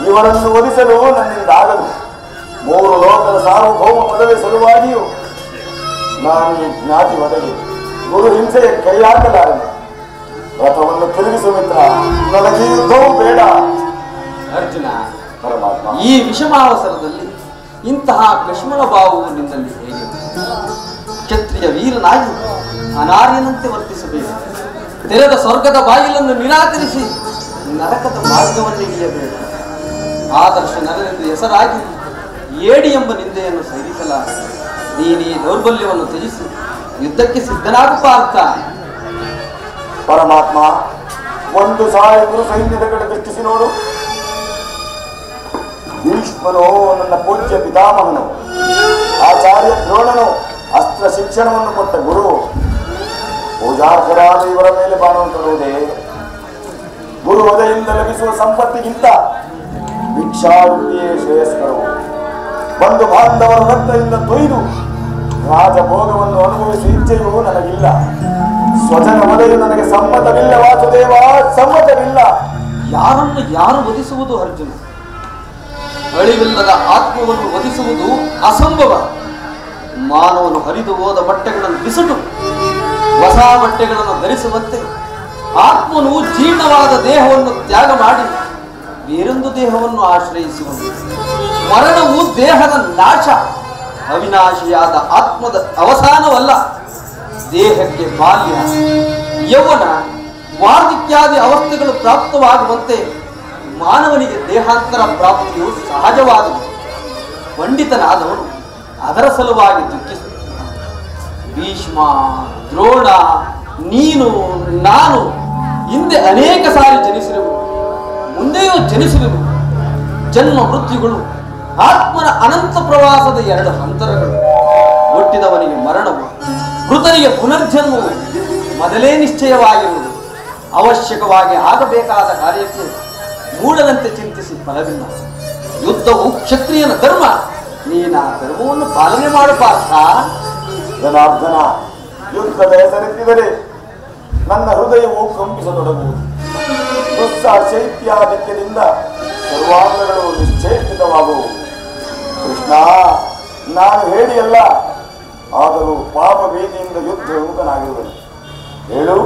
ಇವರನ್ನು ಒಲಿಸಲು ನನ್ನಿಂದಾಗದು. 3 ಲೋಕದ ಸಾರ್ವಭೌಮ ಪದವಿ ಸಲುವಾಗಿಯೂ ನಾನು ಈ ಜ್ಞಾತಿ ಒದಗಿ ಗುರು ಹಿಂಸೆಯ ಕೈ ಹಾಕಲಾರನು. ರಥವನ್ನು ತಿರುಗಿಸು ಮಿತ್ರ, ನನಗೆ ಯುದ್ಧವೂ ಬೇಡ. ಅರ್ಜುನ, ಪರಮಾತ್ಮ, ಈ ವಿಷಮಾವಸರದಲ್ಲಿ ಇಂತಹ ಲಕ್ಷ್ಮಣ ಭಾವವು ನಿನ್ನಲ್ಲಿ ಹೇಗೆ? ಕ್ಷತ್ರಿಯ ವೀರನಾಗಿ ಅನಾರ್ಯನಂತೆ ವರ್ತಿಸಬೇಕು. ತೆರೆದ ಸ್ವರ್ಗದ ಬಾಗಿಲನ್ನು ನಿರಾಕರಿಸಿ ನರಕದ ಮಾರ್ಗವನ್ನು ಹಿಡಿಯಬೇಡ. ಆದರ್ಶ ನರನೆಂದು ಹೆಸರಾಗಿ ಏಡಿ ಎಂಬ ನಿಂದೆಯನ್ನು ಸಹಿಸಲಾರ. ನೀನೇ ದೌರ್ಬಲ್ಯವನ್ನು ತ್ಯಜಿಸಿ ಯುದ್ಧಕ್ಕೆ ಸಿದ್ಧನಾಗು ಪಾರ್ಥ. ಪರಮಾತ್ಮ, ಒಂದು ಸಾರಿ ಗುರು ಸೈನ್ಯದ ಕಡೆ ದೃಷ್ಟಿಸಿ ನೋಡು. ಭೀಷ್ಮನು ನನ್ನ ಪೂಜ್ಯ ಪಿತಾಮಹನು, ಆಚಾರ್ಯ ದ್ರೋಣನು ಅಸ್ತ್ರ ಶಿಕ್ಷಣವನ್ನು ಕೊಟ್ಟ ಗುರು. ಪೂಜಾರ್ಹರಾದ ಇವರ ಮೇಲೆ ಬಾಣವನ್ನು ತರುವುದೇ? ಗುರು ವಧೆಯಿಂದ ಲಭಿಸುವ ಸಂಪತ್ತಿಗಿಂತ ಭಿಕ್ಷಾವೃತ್ತಿಯೇ ಶ್ರೇಯಸ್ಕರವು. ಬಂಧು ಬಾಂಧವರ ರಕ್ತದಿಂದ ತೊಯ್ದು ರಾಜಭೋಗವನ್ನು ಅನುಭವಿಸುವ ಇಚ್ಛೆಯೂ ನನಗಿಲ್ಲ. ಸ್ವಜನ ವಧೆಯು ನನಗೆ ಸಮ್ಮತವಿಲ್ಲ ವಾಸುದೇವ, ಸಮ್ಮತವಿಲ್ಲ. ಯಾರನ್ನು ಯಾರು ವಧಿಸುವುದು ಅರ್ಜುನ? ಅಳಿವಿಲ್ಲದ ಆತ್ಮವನ್ನು ವಧಿಸುವುದು ಅಸಂಭವ. ಮಾನವನು ಹರಿದು ಹೋದ ಬಟ್ಟೆಗಳನ್ನು ಬಿಸಿಟು ಹೊಸ ಬಟ್ಟೆಗಳನ್ನು ಧರಿಸುವಂತೆ ಆತ್ಮನು ಜೀರ್ಣವಾದ ದೇಹವನ್ನು ತ್ಯಾಗ ಮಾಡಿ ಬೇರೊಂದು ದೇಹವನ್ನು ಆಶ್ರಯಿಸುವುದು. ಮರಣವು ದೇಹದ ನಾಶ, ಅವಿನಾಶಿಯಾದ ಆತ್ಮದ ಅವಸಾನವಲ್ಲ. ದೇಹಕ್ಕೆ ಬಾಲ್ಯ, ಯೌವನ, ವಾರ್ಧಕ್ಯಾದಿ ಅವಸ್ಥೆಗಳು ಪ್ರಾಪ್ತವಾಗುವಂತೆ ಮಾನವನಿಗೆ ದೇಹಾಂತರ ಪ್ರಾಪ್ತಿಯು ಸಹಜವಾದುದು. ಪಂಡಿತನಾದವನು ಅದರ ಸಲುವಾಗಿ ದುಃಖಿಸ. ಭೀಷ್ಮ, ದ್ರೋಣ, ನೀನು, ನಾನು ಹಿಂದೆ ಅನೇಕ ಸಾರಿ ಜನಿಸಿರುವು, ಮುಂದೆಯೂ ಜನಿಸಿರುವು. ಜನ್ಮ ಮೃತ್ಯುಗಳು ಆತ್ಮನ ಅನಂತ ಪ್ರವಾಸದ 2 ಅಂತರಗಳು. ಹುಟ್ಟಿದವನಿಗೆ ಮರಣವು, ಮೃತನಿಗೆ ಪುನರ್ಜನ್ಮವು ಮೊದಲೇ ನಿಶ್ಚಯವಾಗಿರುವುದು. ಅವಶ್ಯಕವಾಗಿ ಆಗಬೇಕಾದ ಕಾರ್ಯಕ್ಕೆ ಮೂಢನಂತೆ ಚಿಂತಿಸಿ ಫಲವಿಲ್ಲ. ಯುದ್ಧವು ಕ್ಷತ್ರಿಯನ ಧರ್ಮ. ನೀನು ಆ ಧರ್ಮವನ್ನು ಪಾಲನೆ ಮಾಡು ಪಾರ್ಥ. ಜನಾರ್ದನ, ಯುದ್ಧದ ಹೆಸರೆತ್ತಿದರೆ ನನ್ನ ಹೃದಯವು ಕಂಪಿಸತೊಡಗುವುದು. ದುಸ್ಸಾಹ ಶೈತ್ಯಾಧಿಕ್ಯದಿಂದ ಸರ್ವಾಂಗಗಳು ನಿಶ್ಚೇಷ್ಟಿತವಾಗುವು. ಕೃಷ್ಣ, ನಾನು ಹೇಳಿಯಲ್ಲ, ಆದರೂ ಪಾಪ ಭೀತಿಯಿಂದ ಯುದ್ಧ ವಿಮುಖನಾಗಿರುವನು. ಹೇಳು,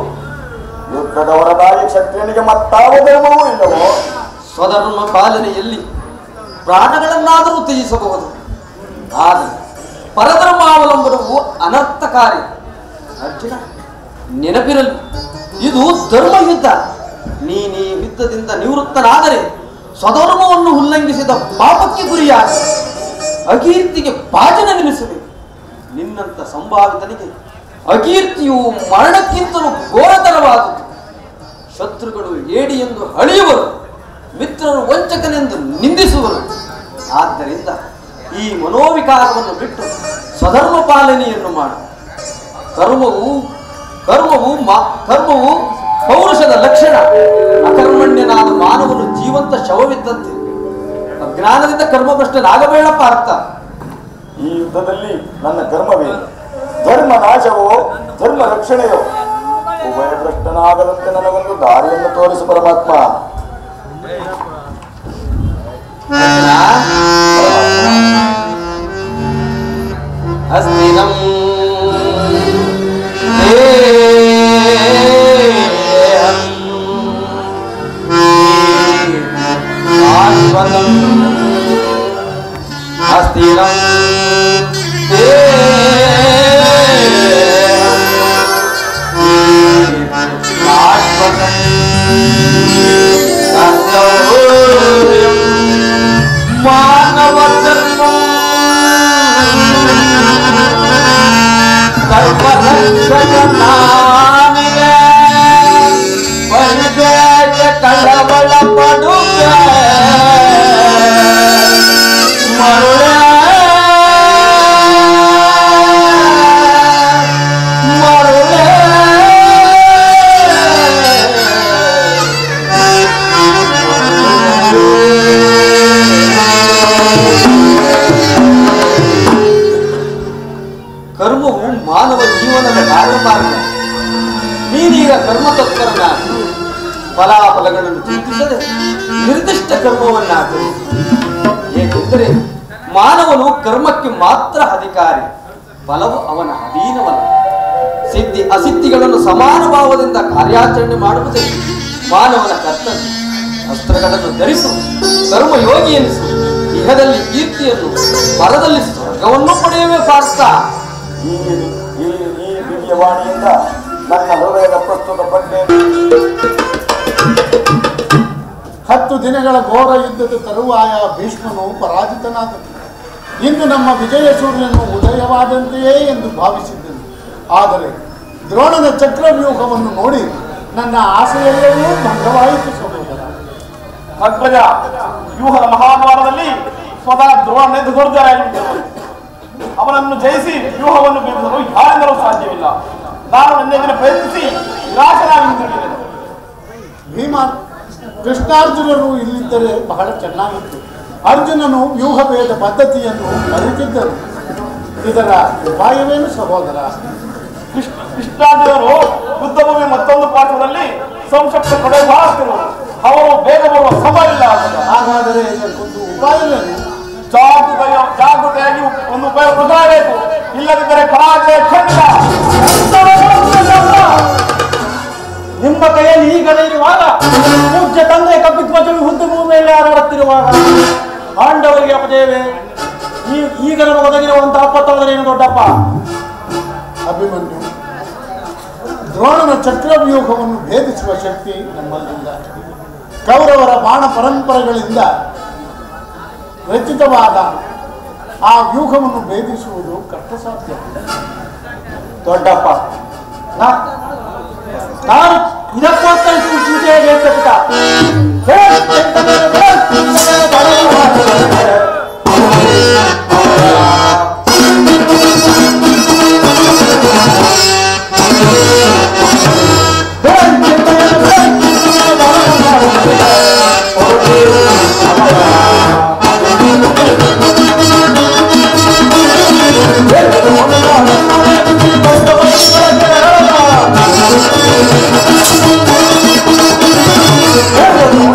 ಯುದ್ಧದ ಹೊರತಾಗಿ ಕ್ಷತ್ರಿಯನಿಗೆ ಮತ್ತಾವ ಧರ್ಮವೂ ಇಲ್ಲವೋ? ಸ್ವಧರ್ಮ ಪಾಲನೆಯಲ್ಲಿ ಪ್ರಾಣಗಳನ್ನಾದರೂ ತ್ಯಜಿಸಬಹುದು, ಆದರೆ ಪರಧರ್ಮಾವಲಂಬನವು ಅನರ್ಥಕಾರಿ. ಅರ್ಜುನ, ನೆನಪಿರಲಿ, ಇದು ಧರ್ಮ ಯುದ್ಧ. ನೀನೀ ಯುದ್ಧದಿಂದ ನಿವೃತ್ತನಾದರೆ ಸ್ವಧರ್ಮವನ್ನು ಉಲ್ಲಂಘಿಸಿದ ಪಾಪಕ್ಕೆ ಗುರಿಯಾಗಿ ಅಕೀರ್ತಿಗೆ ಭಾಜನವೆನಿಸಬೇಕು. ನಿನ್ನಂತ ಸಂಭಾವಿತನಿಗೆ ಅಕೀರ್ತಿಯು ಮರಣಕ್ಕಿಂತಲೂ ಘೋರತರವಾದದ್ದು. ಶತ್ರುಗಳು ಏಡಿ ಎಂದು ಅಳಿಯುವರು, ಮಿತ್ರರು ವಂಚಕನೆಂದು ನಿಂದಿಸುವರು. ಆದ್ದರಿಂದ ಈ ಮನೋವಿಕಾರವನ್ನು ಬಿಟ್ಟು ಸ್ವಧರ್ಮ ಪಾಲನೆಯನ್ನು ಮಾಡು. ಕರ್ಮವು ಪೌರುಷದ ಲಕ್ಷಣ. ಅಕರ್ಮಣ್ಯನಾದ ಮಾನವನು ಜೀವಂತ ಶವವಿದ್ದಂತೆ. ಅಜ್ಞಾನದಿಂದ ಕರ್ಮಭ್ರಷ್ಟನಾಗಬೇಡಪ್ಪ ಅರ್ಥ. ಈ ಯುದ್ಧದಲ್ಲಿ ನನ್ನ ಕರ್ಮವೇನು? ಧರ್ಮ ನಾಶವೋ ಧರ್ಮ ರಕ್ಷಣೆಯೋ? ಉಭಯ ಭ್ರಷ್ಟನಾಗದಂತೆ ನನಗೊಂದು ದಾರಿಯನ್ನು ತೋರಿಸು ಪರಮಾತ್ಮ. ಅಸ್ತಿನಂ ಅಸ್ತಿನಂ ಮಾನವ ಧರ್ಮ ಸರ್ವರಕ್ಷಕನಾನಿಗೆ ಪರಿದೇಶ ಕಳವಳ ಪಡುಗೆ ಮರುಳೆ ಮರುಳೆ ಕರ್ಮವು ಮಾನವ ಜೀವನದ ಕಾರ್ಯಮಾರ್ಗ. ನೀನೀಗ ಕರ್ಮ ತತ್ಪರನಾಗಿ ಫಲಾಫಲಗಳನ್ನು ಚಿಂತಿಸದೆ ನಿರ್ದಿಷ್ಟ ಕರ್ಮವನ್ನಾಚರಿಸಿ. ಏಕೆಂದರೆ ಮಾನವನು ಕರ್ಮಕ್ಕೆ ಮಾತ್ರ ಅಧಿಕಾರಿ, ಫಲವು ಅವನ ಅಧೀನವಲ್ಲ. ಸಿದ್ಧಿ ಅಸಿದ್ಧಿಗಳನ್ನು ಸಮಾನ ಭಾವದಿಂದ ಕಾರ್ಯಾಚರಣೆ ಮಾಡುವುದೇ ಮಾನವನ ಕರ್ತವ್ಯ. ಅಸ್ತ್ರಗಳನ್ನು ಧರಿಸು, ಕರ್ಮಯೋಗಿ ಎನಿಸು. ಇಹದಲ್ಲಿ ಕೀರ್ತಿಯನ್ನು, ಪರದಲ್ಲಿ ಸ್ವರ್ಗವನ್ನು ಪಡೆಯುವ ಪಾರ್ಥ. ಈ ದಿವ್ಯವಾಣಿಯಿಂದ ನನ್ನ ಹೃದಯದ ಪ್ರಸ್ತುತ ಪ್ರಜ್ಞೆ 10 ದಿನಗಳ ಘೋರ ಯುದ್ಧದ ತರುವಾಯ ಭೀಷ್ಮನು ಪರಾಜಿತನಾದನು. ಇಂದು ನಮ್ಮ ವಿಜಯ ಸೂರ್ಯನು ಉದಯವಾದಂತೆಯೇ ಎಂದು ಭಾವಿಸಿದ್ದನು. ಆದರೆ ದ್ರೋಣನ ಚಕ್ರವ್ಯೂಹವನ್ನು ನೋಡಿ ನನ್ನ ಆಸೆಯೆಲ್ಲವೂ ಭಂಗವಾಯಿತು ಸಹೋದರ. ಅಗ್ರಜ, ವ್ಯೂಹದ ಮಹಾದ್ವಾರದಲ್ಲಿ ಸ್ವತಃ ದ್ರೋಣನೆಂದು ದುರ್ಜರಾಗಿದ್ದರು. ಅವನನ್ನು ಜಯಿಸಿ ವ್ಯೂಹವನ್ನು ಬೀರಿಸಲು ಯಾರಿಂದಲೂ ಸಾಧ್ಯವಿಲ್ಲ. ನಾನು ನನ್ನೆದುರು ಪ್ರಯತ್ನಿಸಿ ನಿರಾಶನಾಗಿ ಹಿಂದಿರುಗಿದೆನು. ಭೀಮ ಕೃಷ್ಣಾರ್ಜುನರು ಇಲ್ಲಿದ್ದರೆ ಬಹಳ ಚೆನ್ನಾಗಿತ್ತು. ಅರ್ಜುನನು ವ್ಯೂಹಭೇದ ಪದ್ಧತಿಯನ್ನು ಅರಿತಿದ್ದರು. ಇದರ ಉಪಾಯವೇನು ಸಹೋದರ? ಕೃಷ್ಣಾರ್ಜುನರು ಯುದ್ಧಭೂಮಿ ಮತ್ತೊಂದು ಪಾಠದಲ್ಲಿ ಸಂಶಕ್ತ ಪಡೆ ಬಹಳಷ್ಟಿರುವರು. ಅವರು ಬೇಗ ಬರುವ ಸಮಯವಿಲ್ಲ. ಹಾಗಾದರೆ ಇದಕ್ಕೊಂದು ಉಪಾಯವೇನು? ಜಾಗೃತೆಯಾಗಿ ಒಂದು ಉಪಯೋಗ ಗೊತ್ತಾಗಬೇಕು. ಇಲ್ಲದಿದ್ದರೆ ಪರಾಜಯ ಖಂಡಿತ. ನಿಮ್ಮ ಕೈಯಲ್ಲಿ ಈ ಗದೆ ಇರುವಾಗ, ಪೂಜ್ಯ ತಂದೆ ಕಪಿಧ್ವಜವು ಹುದ್ದು ಭೂಮಿಯಲ್ಲಿ ಹಾರಾಡುತ್ತಿರುವಾಗ ಪಾಂಡವರಿಗೆ ಅಪಜಯವೇ? ಈಗ ನಮಗೆ ಒದಗಿರುವಂತಹ ಅಪ್ಪತ್ತವರೇನು ದೊಡ್ಡಪ್ಪ? ಅಭಿಮನ್ಯು, ದ್ರೋಣನ ಚಕ್ರವ್ಯೂಹವನ್ನು ಭೇದಿಸುವ ಶಕ್ತಿ ನಮ್ಮಲ್ಲಿಲ್ಲ. ಕೌರವರ ಬಾಣ ಪರಂಪರೆಗಳಿಂದ ರಚಿತವಾದ ಆ ವ್ಯೂಹವನ್ನು ಭೇದಿಸುವುದು ಕಷ್ಟಸಾಧ್ಯ. ದೊಡ್ಡಪ್ಪ, ನಾನು ಇದಕ್ಕೋಸ್ಕರ ಸೂಚನೆ ಬೇಕಾಗಿದ್ದ. Hey!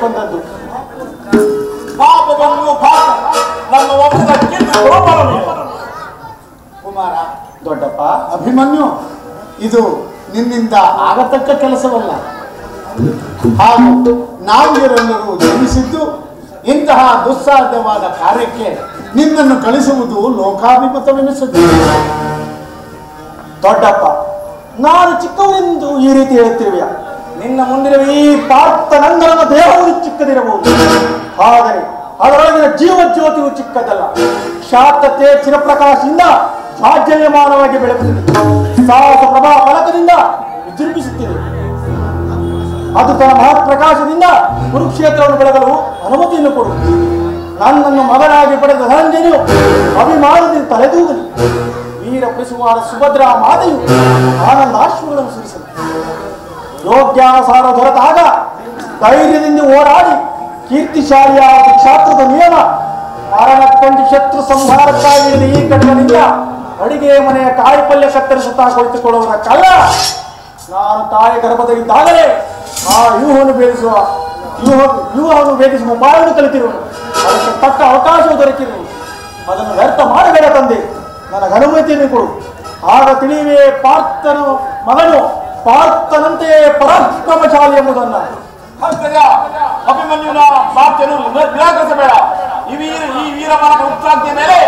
ಬಂದದ್ದು. ಪಾಪವನ್ನು ಪಾಪ ನಮ್ಮ ವಂಶಕ್ಕಿಂತ ಕುಮಾರ, ದೊಡ್ಡಪ್ಪ, ಅಭಿಮನ್ಯು, ಇದು ನಿನ್ನಿಂದ ಆಗತಕ್ಕ ಕೆಲಸವಲ್ಲ. ಹಾಗೂ ನಾವು ಇವರೆಲ್ಲರೂ ಜನಿಸಿದ್ದು ಇಂತಹ ದುಸ್ಸಾಧ್ಯವಾದ ಕಾರ್ಯಕ್ಕೆ ನಿನ್ನನ್ನು ಕಳಿಸುವುದು ಲೋಕಾಭಿಮತವೆನಿಸುತ್ತದೆ. ದೊಡ್ಡಪ್ಪ, ನಾನು ಚಿಕ್ಕವರೆಂದು ಈ ರೀತಿ ಹೇಳುತ್ತಿರುವೆಯ? ನಿನ್ನ ಮುಂದಿರುವ ಈ ಪಾರ್ಥನಂದನ ದೇಹವು ಚಿಕ್ಕದಿರಬಹುದು, ಆದರೆ ಅದರೊಳಗಿನ ಜೀವ ಜ್ಯೋತಿಯು ಚಿಕ್ಕದಲ್ಲ. ಶಾಂತತೆ ಚಿರಪ್ರಕಾಶದಿಂದ ಜಾಜ್ಯಮಾನವಾಗಿ ಬೆಳಗುತ್ತಿದೆ. ಸಾಹಸ ಪ್ರಭಾ ಫಲಕದಿಂದ ವಿಜೃಂಭಿಸುತ್ತಿದೆ. ಅದು ತನ್ನ ಮಹತ್ ಪ್ರಕಾಶದಿಂದ ಕುರುಕ್ಷೇತ್ರವನ್ನು ಬೆಳಗಲು ಅನುಮತಿಯನ್ನು ಕೊಡು. ನನ್ನನ್ನು ಮಗನಾಗಿ ಪಡೆದ ಧನಂಜಯನು ಅಭಿಮಾನದಿಂದ ತಲೆದೂಗಲಿ. ವೀರ ಪ್ರಸುವಾದ ಸುಭದ್ರಾ ಮಾತೆಯು ಆನಂದಾಶ್ರುಗಳನ್ನು ಸುರಿಸಲಿ. ಯೋಗ್ಯಾನುಸಾರ ದೊರೆತಾಗ ಧೈರ್ಯದಿಂದ ಹೋರಾಡಿ ಕೀರ್ತಿಶಾಲಿಯಾದ ಕ್ಷಾತ್ರದ ನಿಯಮ ಮರಣಕ್ಕೊಂದು ಶತ್ರು ಸಂಹಾರಕ್ಕಾಗಿ ಈ ಘಟನೆಯಿಂದ ಅಡಿಗೆ ಮನೆಯ ಕಾಯಿಪಲ್ಯ ಕತ್ತರಿಸುತ್ತಾ ಕುಳಿತುಕೊಳ್ಳುವುದಕ್ಕಲ್ಲ. ನಾನು ತಾಯಿ ಗರ್ಭದಲ್ಲಿದ್ದಾಗಲೇ ಆ ವ್ಯೂಹವನ್ನು ಭೇದಿಸುವ ಉಪಾಯವನ್ನು ಕಲಿತಿರುವನು. ಅದಕ್ಕೆ ತಕ್ಕ ಅವಕಾಶವು ದೊರಕಿರುವುದು. ಅದನ್ನು ವ್ಯರ್ಥ ಮಾಡಬೇಡ ತಂದೆ, ನನಗೆ ಅನುಮತಿಯನ್ನು ಕೊಡು. ಆಗ ತಿಳಿಯುವೆ ಪಾರ್ಥನ ಮಗನು ಪಾರ್ಥನಂತೆಯೇ ಪರಾಕ್ರಮಶಾಲಿ ಎಂಬುದನ್ನು. ಅಭಿಮನ್ಯುನ ಮಾತನ್ನು ನಿರಾಕರಿಸಬೇಡ. ಈ ವೀರಮರಣ ಉತ್ಸಾಹದ ಮೇಲೆ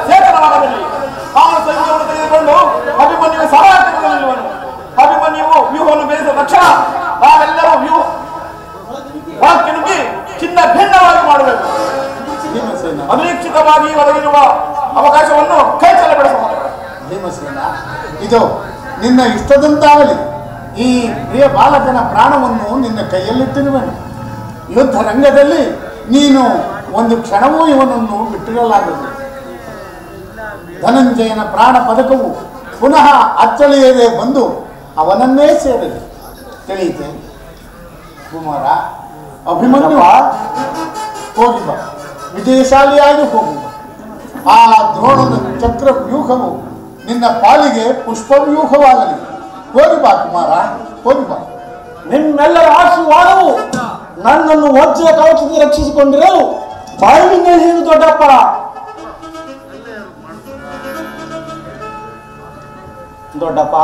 ಚೇತನವಾಗದಲ್ಲಿ ತಾನು ಸೈನ್ಯವನ್ನು ತೆಗೆದುಕೊಂಡು ಅಭಿಮನ್ಯುವಿಗೆ ಸಹಾಯ ತೆಗೆದುಕೊಳ್ಳುವನು. ಅಭಿಮನ್ಯುವು ವ್ಯೂಹವನ್ನು ಬೇಯಿಸಿದ ತಕ್ಷಣ ನಾವೆಲ್ಲರೂ ವಾಕ್ಯ ನುಗ್ಗಿ ಚಿನ್ನ ಭಿನ್ನವಾಗಿ ಮಾಡಬೇಕು. ಅನಿರೀಕ್ಷಿತವಾಗಿ ಒದಗಿರುವ ಅವಕಾಶವನ್ನು ಕೈ ಚೆಲ್ಲಬೇಡಬಹುದು. ಭೀಮಸೇನ, ಇದು ನಿನ್ನ ಇಷ್ಟದಂತಾಗಲಿ. ಈ ಪ್ರಿಯ ಬಾಲಕನ ಪ್ರಾಣವನ್ನು ನಿನ್ನ ಕೈಯಲ್ಲಿಟ್ಟಿರುವನು. ಯುದ್ಧ ರಂಗದಲ್ಲಿ ನೀನು ಒಂದು ಕ್ಷಣವೂ ಇವನನ್ನು ಬಿಟ್ಟಿರಲಾಗದು. ಧನಂಜಯನ ಪ್ರಾಣ ಪದಕವು ಪುನಃ ಅಚ್ಚಳಿಯದೆ ಬಂದು ಅವನನ್ನೇ ಸೇರಲಿ. ತಿಳಿಯಿತೆ ಕುಮಾರ? ಅಭಿಮನ್ಯು, ಹೋಗಿ ಬಾ, ವಿಜಯಶಾಲಿಯಾಗಿ ಹೋಗಿ ಬಾ. ಆ ದ್ರೋಣನ ಚಕ್ರ ವ್ಯೂಹವು ನಿನ್ನ ಪಾಲಿಗೆ ಪುಷ್ಪವ್ಯೂಹವಾಗಲಿ. ಹೋಗಿ ಬಾ ಕುಮಾರ, ಹೋಗಿ ಬಾ. ನಿಮ್ಮೆಲ್ಲರ ಆಶೀರ್ವಾದವು ನನ್ನನ್ನು ವಜ್ರ ಕವಚದಿಂದ ರಕ್ಷಿಸಿಕೊಂಡಿರಲು ಬಾಯಿನಿಂದ ಹೇಳು ದೊಡ್ಡಪ್ಪ. ದೊಡ್ಡಪ್ಪ,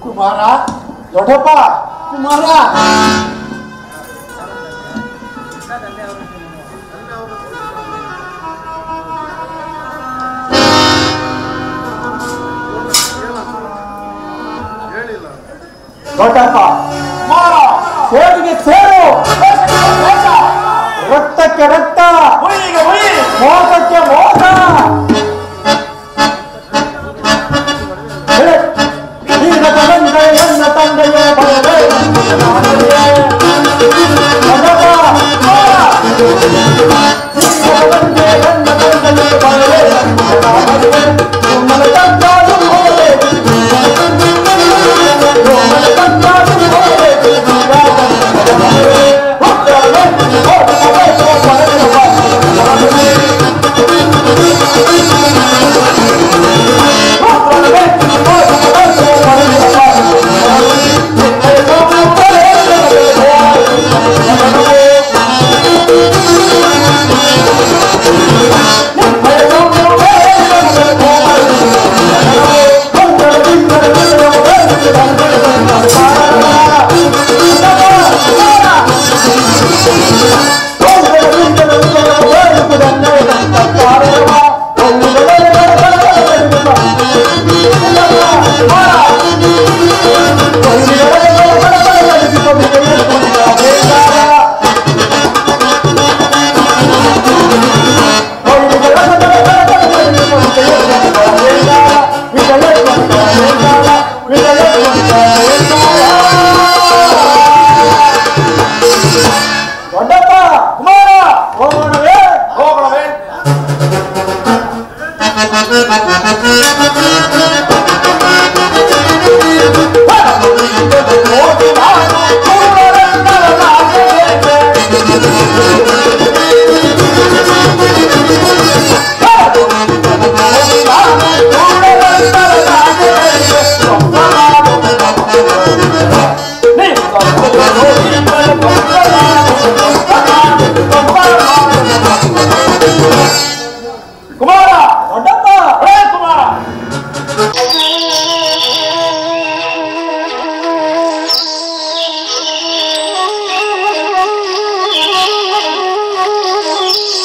ಕುಮಾರ, ದೊಡ್ಡಪ್ಪ, ಕುಮಾರ. ದೊಡ್ಡಪ್ಪ, ಸೇಡಿಗೆ ಸೇರು, ರಕ್ತಕ್ಕೆ ರಕ್ತ, ಮೋಸಕ್ಕೆ ಮೋಸ.